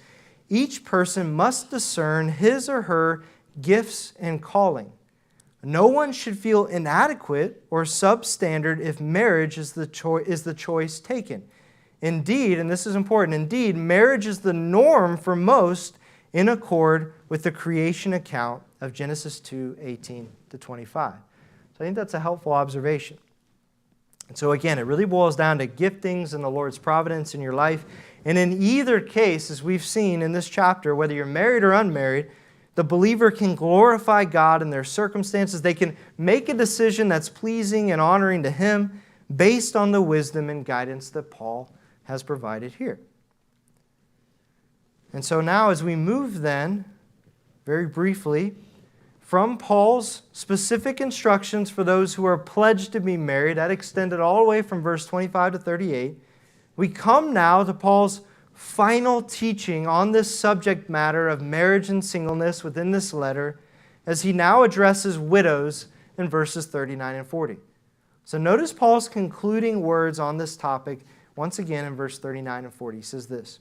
"Each person must discern his or her gifts and calling. No one should feel inadequate or substandard if marriage is the choice taken. Indeed, and this is important, indeed, marriage is the norm for most in accord with the creation account of Genesis 2:18 to 25. So I think that's a helpful observation. And so again, it really boils down to giftings and the Lord's providence in your life. And in either case, as we've seen in this chapter, whether you're married or unmarried, the believer can glorify God in their circumstances. They can make a decision that's pleasing and honoring to Him based on the wisdom and guidance that Paul has provided here. And so now as we move then, very briefly, from Paul's specific instructions for those who are pledged to be married, that extended all the way from verse 25 to 38, we come now to Paul's final teaching on this subject matter of marriage and singleness within this letter, as he now addresses widows in verses 39 and 40. So notice Paul's concluding words on this topic once again in verse 39 and 40. He says this.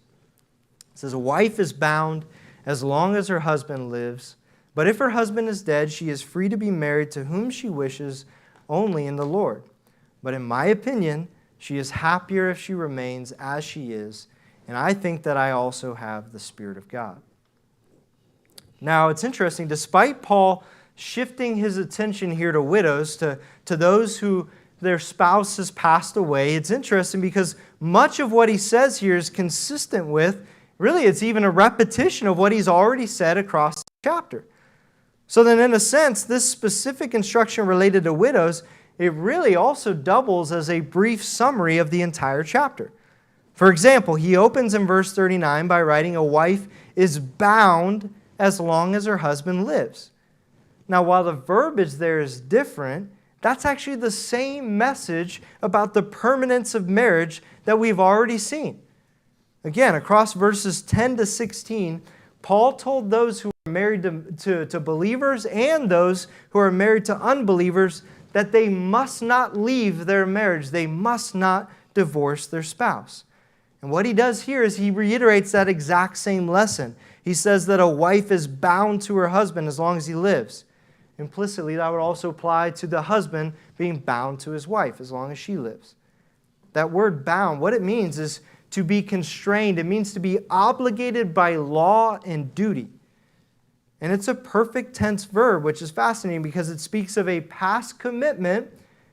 He says, "A wife is bound as long as her husband lives, but if her husband is dead, she is free to be married to whom she wishes only in the Lord. But in my opinion, she is happier if she remains as she is, and I think that I also have the Spirit of God." Now, it's interesting, despite Paul shifting his attention here to widows, to those who their spouse has passed away, it's interesting because much of what he says here is consistent with, really it's even a repetition of what he's already said across the chapter. So then in a sense, this specific instruction related to widows, it really also doubles as a brief summary of the entire chapter. For example, he opens in verse 39 by writing, "A wife is bound as long as her husband lives." Now, while the verbiage there is different, that's actually the same message about the permanence of marriage that we've already seen. Again, across verses 10 to 16, Paul told those who are married to believers and those who are married to unbelievers that they must not leave their marriage. They must not divorce their spouse. And what he does here is he reiterates that exact same lesson. He says that a wife is bound to her husband as long as he lives. Implicitly, that would also apply to the husband being bound to his wife as long as she lives. That word bound, what it means is to be constrained. It means to be obligated by law and duty. And it's a perfect tense verb, which is fascinating because it speaks of a past commitment,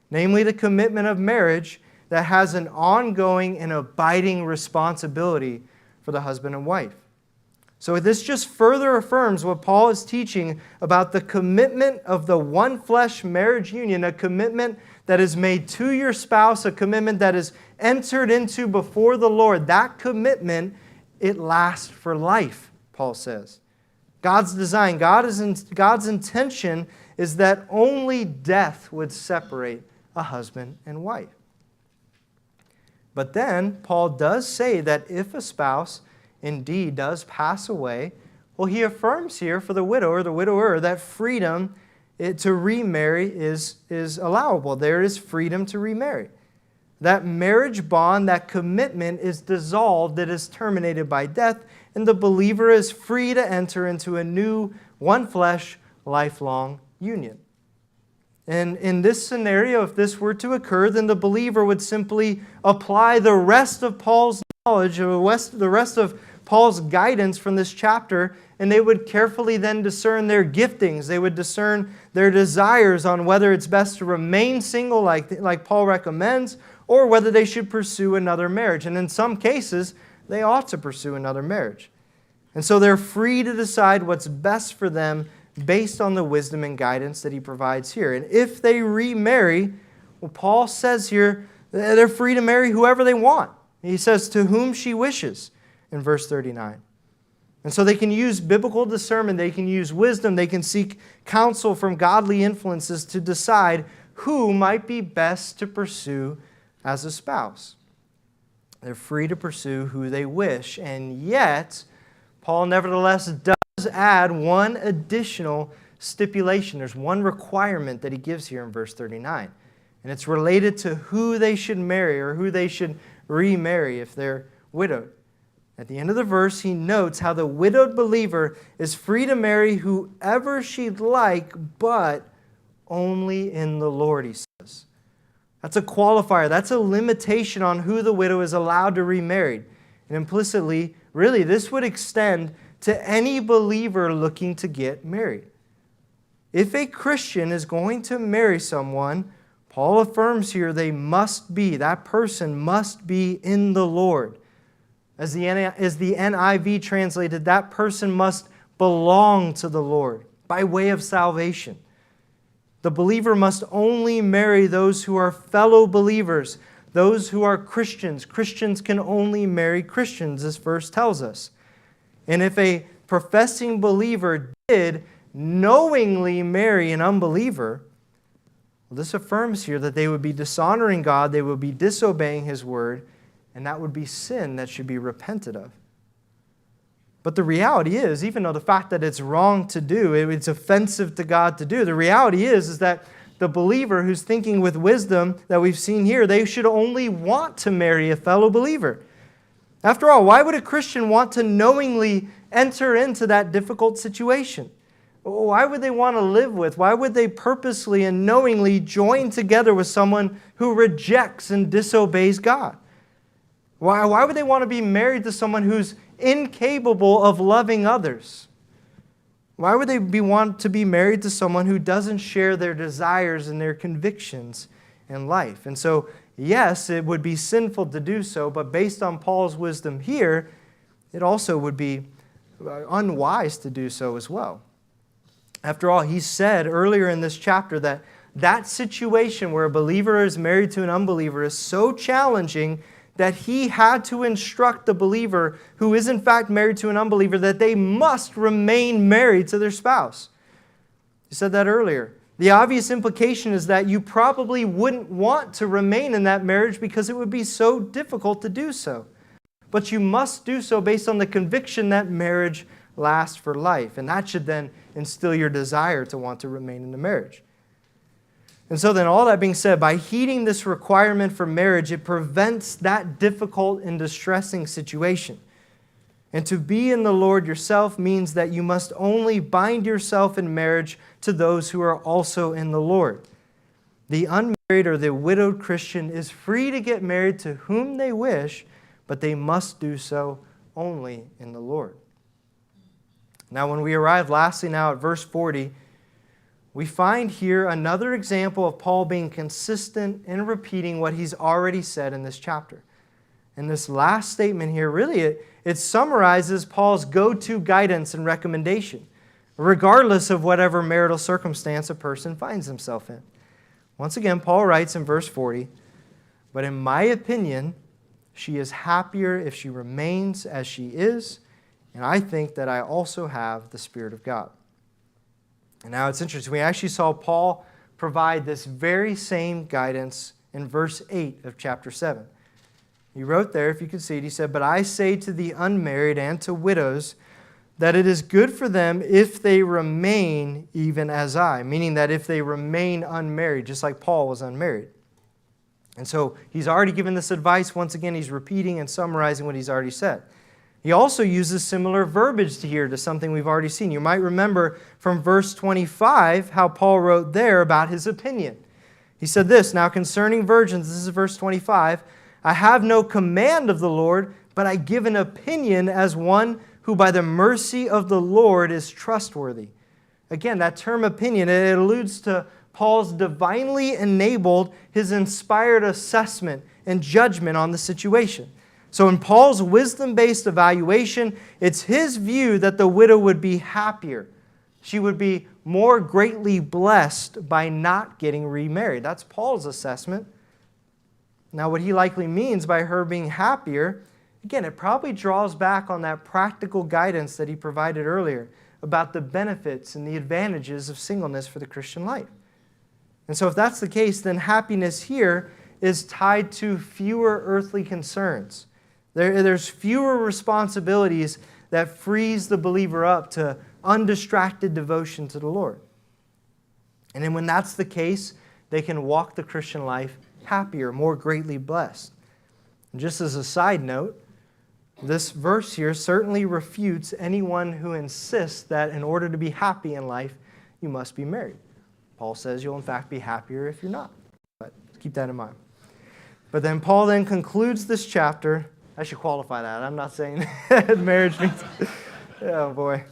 namely the commitment of marriage, that has an ongoing and abiding responsibility for the husband and wife. So this just further affirms what Paul is teaching about the commitment of the one flesh marriage union, a commitment that is made to your spouse, a commitment that is entered into before the Lord. That commitment, it lasts for life, Paul says. God's design, God's intention is that only death would separate a husband and wife. But then Paul does say that if a spouse indeed does pass away, well, he affirms here for the widow or the widower that freedom to remarry is allowable. There is freedom to remarry. That marriage bond, that commitment is dissolved, it is terminated by death, and the believer is free to enter into a new, one flesh, lifelong union. And in this scenario, if this were to occur, then the believer would simply apply the rest of Paul's knowledge, the rest of Paul's guidance from this chapter, and they would carefully then discern their giftings. They would discern their desires on whether it's best to remain single like Paul recommends, or whether they should pursue another marriage. And in some cases, they ought to pursue another marriage. And so they're free to decide what's best for them based on the wisdom and guidance that he provides here. And if they remarry, well, Paul says here, they're free to marry whoever they want. He says, to whom she wishes, in verse 39. And so they can use biblical discernment, they can use wisdom, they can seek counsel from godly influences to decide who might be best to pursue as a spouse. They're free to pursue who they wish, and yet Paul nevertheless does add one additional stipulation. There's one requirement that he gives here in verse 39, and it's related to who they should marry or who they should remarry if they're widowed. At the end of the verse, he notes how the widowed believer is free to marry whoever she'd like, but only in the Lord, he says. That's a qualifier. That's a limitation on who the widow is allowed to remarry. And implicitly, really, this would extend to any believer looking to get married. If a Christian is going to marry someone, Paul affirms here that person must be in the Lord. As the NIV translated, that person must belong to the Lord by way of salvation. The believer must only marry those who are fellow believers, those who are Christians. Christians can only marry Christians, this verse tells us. And if a professing believer did knowingly marry an unbeliever, well, this affirms here that they would be dishonoring God, they would be disobeying His word, and that would be sin that should be repented of. But the reality is, even though the fact that it's wrong to do, it's offensive to God to do, the reality is that the believer who's thinking with wisdom that we've seen here, they should only want to marry a fellow believer. After all, why would a Christian want to knowingly enter into that difficult situation? Why would they want to live with? Why would they purposely and knowingly join together with someone who rejects and disobeys God? Why would they want to be married to someone who's incapable of loving others? Why would they want to be married to someone who doesn't share their desires and their convictions in life? And so, yes, it would be sinful to do so, but based on Paul's wisdom here, it also would be unwise to do so as well. After all, he said earlier in this chapter that situation where a believer is married to an unbeliever is so challenging that he had to instruct the believer who is in fact married to an unbeliever that they must remain married to their spouse. He said that earlier. The obvious implication is that you probably wouldn't want to remain in that marriage because it would be so difficult to do so. But you must do so based on the conviction that marriage lasts for life. And that should then instill your desire to want to remain in the marriage. And so then, all that being said, by heeding this requirement for marriage, it prevents that difficult and distressing situation. And to be in the Lord yourself means that you must only bind yourself in marriage to those who are also in the Lord. The unmarried or the widowed Christian is free to get married to whom they wish, but they must do so only in the Lord. Now, when we arrive lastly now at verse 40, we find here another example of Paul being consistent in repeating what he's already said in this chapter. And this last statement here, really, it summarizes Paul's go-to guidance and recommendation, regardless of whatever marital circumstance a person finds himself in. Once again, Paul writes in verse 40, "But in my opinion, she is happier if she remains as she is, and I think that I also have the Spirit of God." And now it's interesting. We actually saw Paul provide this very same guidance in verse 8 of chapter 7. He wrote there, if you can see it, he said, "But I say to the unmarried and to widows, that it is good for them if they remain even as I, meaning that if they remain unmarried, just like Paul was unmarried. And so he's already given this advice. Once again, he's repeating and summarizing what he's already said. He also uses similar verbiage to something we've already seen. You might remember from verse 25 how Paul wrote there about his opinion. He said this, "Now concerning virgins," this is verse 25, "I have no command of the Lord, but I give an opinion as one who by the mercy of the Lord is trustworthy." Again, that term opinion, it alludes to Paul's divinely enabled, his inspired assessment and judgment on the situation. So in Paul's wisdom-based evaluation, it's his view that the widow would be happier. She would be more greatly blessed by not getting remarried. That's Paul's assessment. Now, what he likely means by her being happier, again, it probably draws back on that practical guidance that he provided earlier about the benefits and the advantages of singleness for the Christian life. And so if that's the case, then happiness here is tied to fewer earthly concerns. There's fewer responsibilities that frees the believer up to undistracted devotion to the Lord. And then when that's the case, they can walk the Christian life happier, more greatly blessed. And just as a side note, this verse here certainly refutes anyone who insists that in order to be happy in life, you must be married. Paul says you'll in fact be happier if you're not. But keep that in mind. But then Paul then concludes this chapter. I should qualify that. I'm not saying that marriage means... Oh, boy.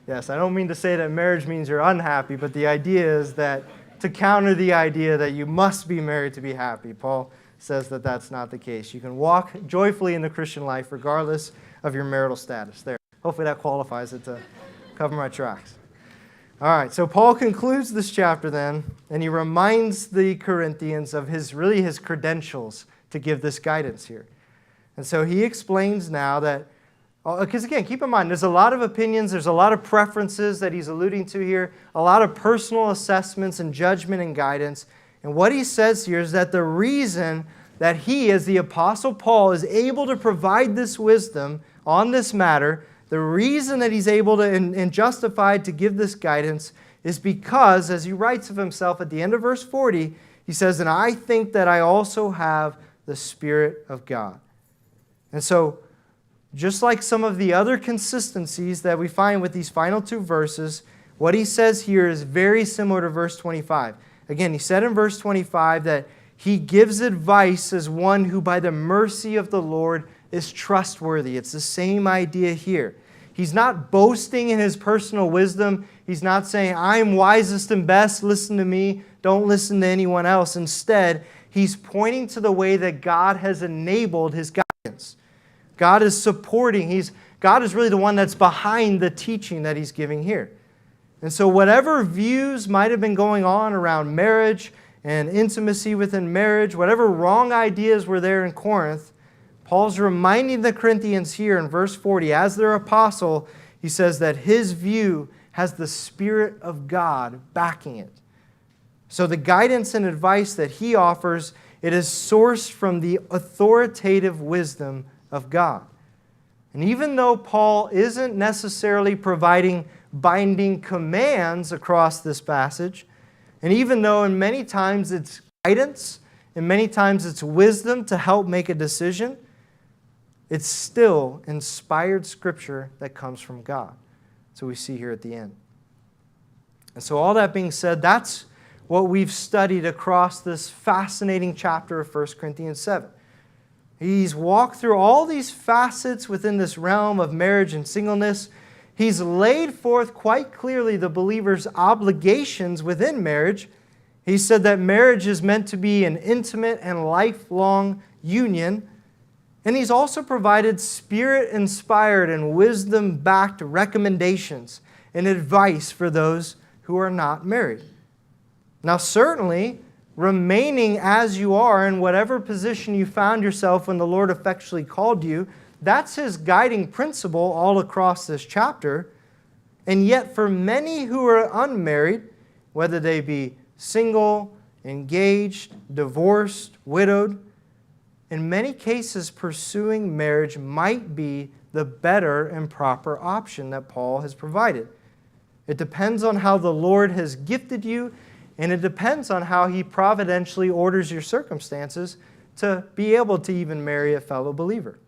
Yes, I don't mean to say that marriage means you're unhappy, but the idea is that to counter the idea that you must be married to be happy, Paul says that that's not the case. You can walk joyfully in the Christian life regardless of your marital status. There. Hopefully that qualifies it to cover my tracks. All right, so Paul concludes this chapter then, and he reminds the Corinthians of his credentials to give this guidance here. And so he explains now that, because again, keep in mind, there's a lot of opinions, there's a lot of preferences that he's alluding to here, a lot of personal assessments and judgment and guidance. And what he says here is that the reason that he, as the Apostle Paul, is able to provide this wisdom on this matter, the reason that he's able to and justified to give this guidance is because, as he writes of himself at the end of verse 40, he says, "And I think that I also have the Spirit of God." And so, just like some of the other consistencies that we find with these final two verses, what he says here is very similar to verse 25. Again, he said in verse 25 that he gives advice as one who by the mercy of the Lord is trustworthy. It's the same idea here. He's not boasting in his personal wisdom. He's not saying, "I'm wisest and best, listen to me, don't listen to anyone else." Instead, he's pointing to the way that God has enabled his guidance. God is supporting. God is really the one that's behind the teaching that he's giving here. And so whatever views might have been going on around marriage and intimacy within marriage, whatever wrong ideas were there in Corinth, Paul's reminding the Corinthians here in verse 40, as their apostle, he says that his view has the Spirit of God backing it. So the guidance and advice that he offers, it is sourced from the authoritative wisdom of God. And even though Paul isn't necessarily providing binding commands across this passage, and even though in many times it's guidance, and many times it's wisdom to help make a decision, it's still inspired scripture that comes from God. So we see here at the end. And so all that being said, that's what we've studied across this fascinating chapter of 1 Corinthians 7. He's walked through all these facets within this realm of marriage and singleness. He's laid forth quite clearly the believer's obligations within marriage. He said that marriage is meant to be an intimate and lifelong union. And he's also provided Spirit-inspired and wisdom-backed recommendations and advice for those who are not married. Now, certainly, remaining as you are in whatever position you found yourself when the Lord effectually called you, that's his guiding principle all across this chapter. And yet, for many who are unmarried, whether they be single, engaged, divorced, widowed, in many cases, pursuing marriage might be the better and proper option that Paul has provided. It depends on how the Lord has gifted you, and it depends on how He providentially orders your circumstances to be able to even marry a fellow believer.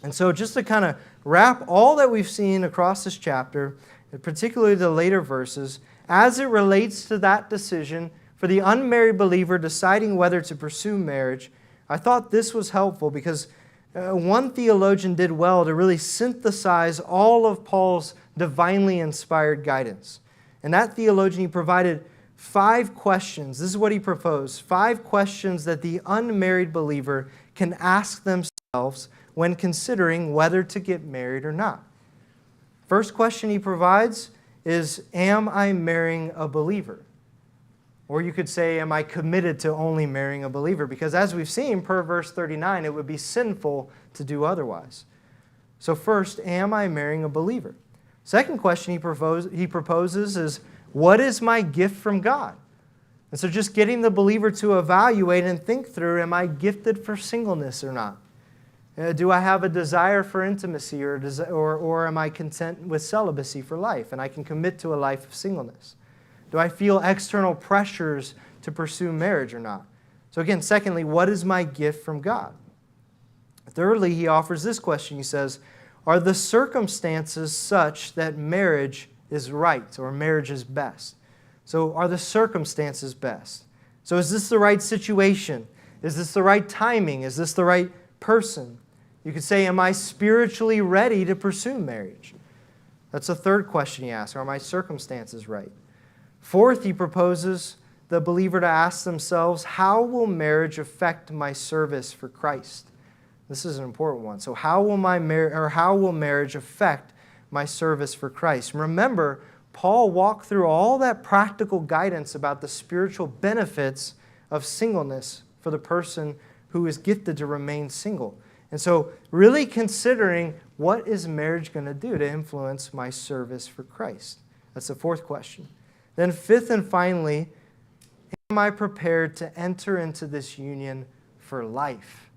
And so just to kind of wrap all that we've seen across this chapter, and particularly the later verses, as it relates to that decision for the unmarried believer deciding whether to pursue marriage, I thought this was helpful because one theologian did well to really synthesize all of Paul's divinely inspired guidance. And that theologian, he provided 5 questions. This is what he proposed. 5 questions that the unmarried believer can ask themselves when considering whether to get married or not. First question he provides is, am I marrying a believer? Or you could say, am I committed to only marrying a believer? Because as we've seen per verse 39, it would be sinful to do otherwise. So first, am I marrying a believer? Second question he proposes is, what is my gift from God? And so just getting the believer to evaluate and think through, am I gifted for singleness or not? Do I have a desire for intimacy or am I content with celibacy for life and I can commit to a life of singleness? Do I feel external pressures to pursue marriage or not? So again, secondly, what is my gift from God? Thirdly, he offers this question. He says, are the circumstances such that marriage is right or marriage is best? So are the circumstances best? So is this the right situation? Is this the right timing? Is this the right person? You could say, am I spiritually ready to pursue marriage? That's a third question he asks. Are my circumstances right? Fourth, he proposes the believer to ask themselves, how will marriage affect my service for Christ? This is an important one. So how will marriage affect my service for Christ? Remember, Paul walked through all that practical guidance about the spiritual benefits of singleness for the person who is gifted to remain single. And so really considering, what is marriage going to do to influence my service for Christ? That's the fourth question. Then fifth and finally, am I prepared to enter into this union for life?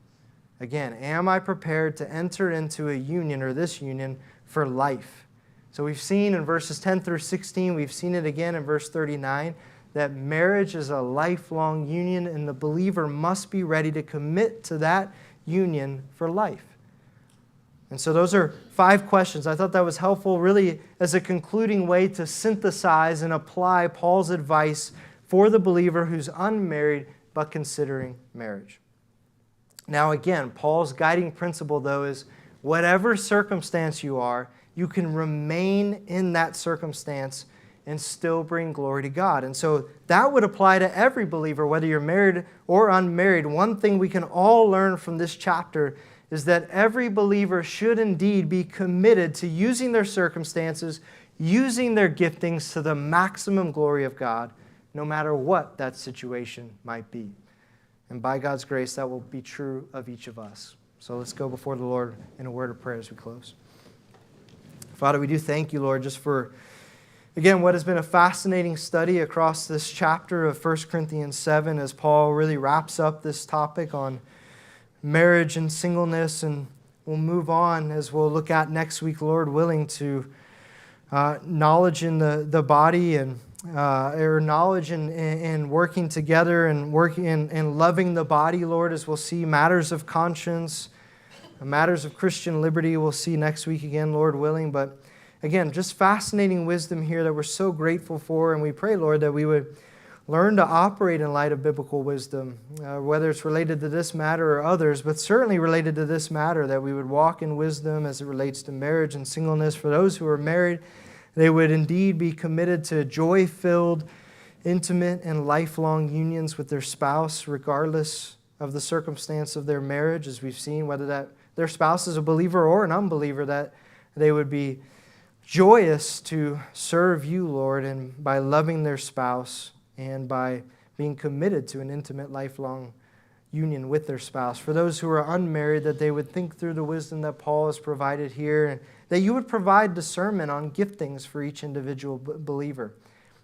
Again, am I prepared to enter into a union or this union for life? So we've seen in verses 10 through 16, we've seen it again in verse 39, that marriage is a lifelong union and the believer must be ready to commit to that union for life. And so those are 5 questions. I thought that was helpful really as a concluding way to synthesize and apply Paul's advice for the believer who's unmarried but considering marriage. Now again, Paul's guiding principle though is whatever circumstance you are, you can remain in that circumstance and still bring glory to God. And so that would apply to every believer, whether you're married or unmarried. One thing we can all learn from this chapter is that every believer should indeed be committed to using their circumstances, using their giftings to the maximum glory of God, no matter what that situation might be. And by God's grace, that will be true of each of us. So let's go before the Lord in a word of prayer as we close. Father, we do thank you, Lord, just for, again, what has been a fascinating study across this chapter of 1 Corinthians 7 as Paul really wraps up this topic on marriage and singleness. And we'll move on as we'll look at next week, Lord willing, to knowledge in the body and or knowledge in working together and working and loving the body, Lord, as we'll see matters of conscience, matters of Christian liberty we'll see next week again, Lord willing. But again, just fascinating wisdom here that we're so grateful for. And we pray, Lord, that we would learn to operate in light of biblical wisdom, whether it's related to this matter or others, but certainly related to this matter, that we would walk in wisdom as it relates to marriage and singleness. For those who are married, they would indeed be committed to joy-filled, intimate, and lifelong unions with their spouse, regardless of the circumstance of their marriage, as we've seen, whether that their spouse is a believer or an unbeliever, that they would be joyous to serve you, Lord, and by loving their spouse and by being committed to an intimate, lifelong union with their spouse. For those who are unmarried, that they would think through the wisdom that Paul has provided here, and that you would provide discernment on giftings for each individual believer.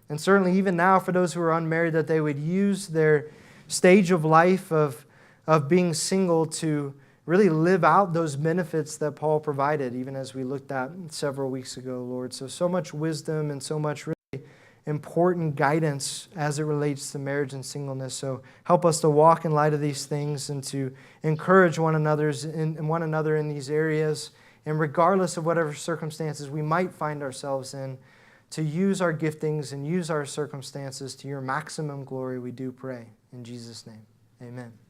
And certainly even now, for those who are unmarried, that they would use their stage of life of being single to really live out those benefits that Paul provided, even as we looked at several weeks ago, Lord. So much wisdom and so much really important guidance as it relates to marriage and singleness. So help us to walk in light of these things and to encourage one another in these areas. And regardless of whatever circumstances we might find ourselves in, to use our giftings and use our circumstances to your maximum glory, we do pray. In Jesus' name, amen.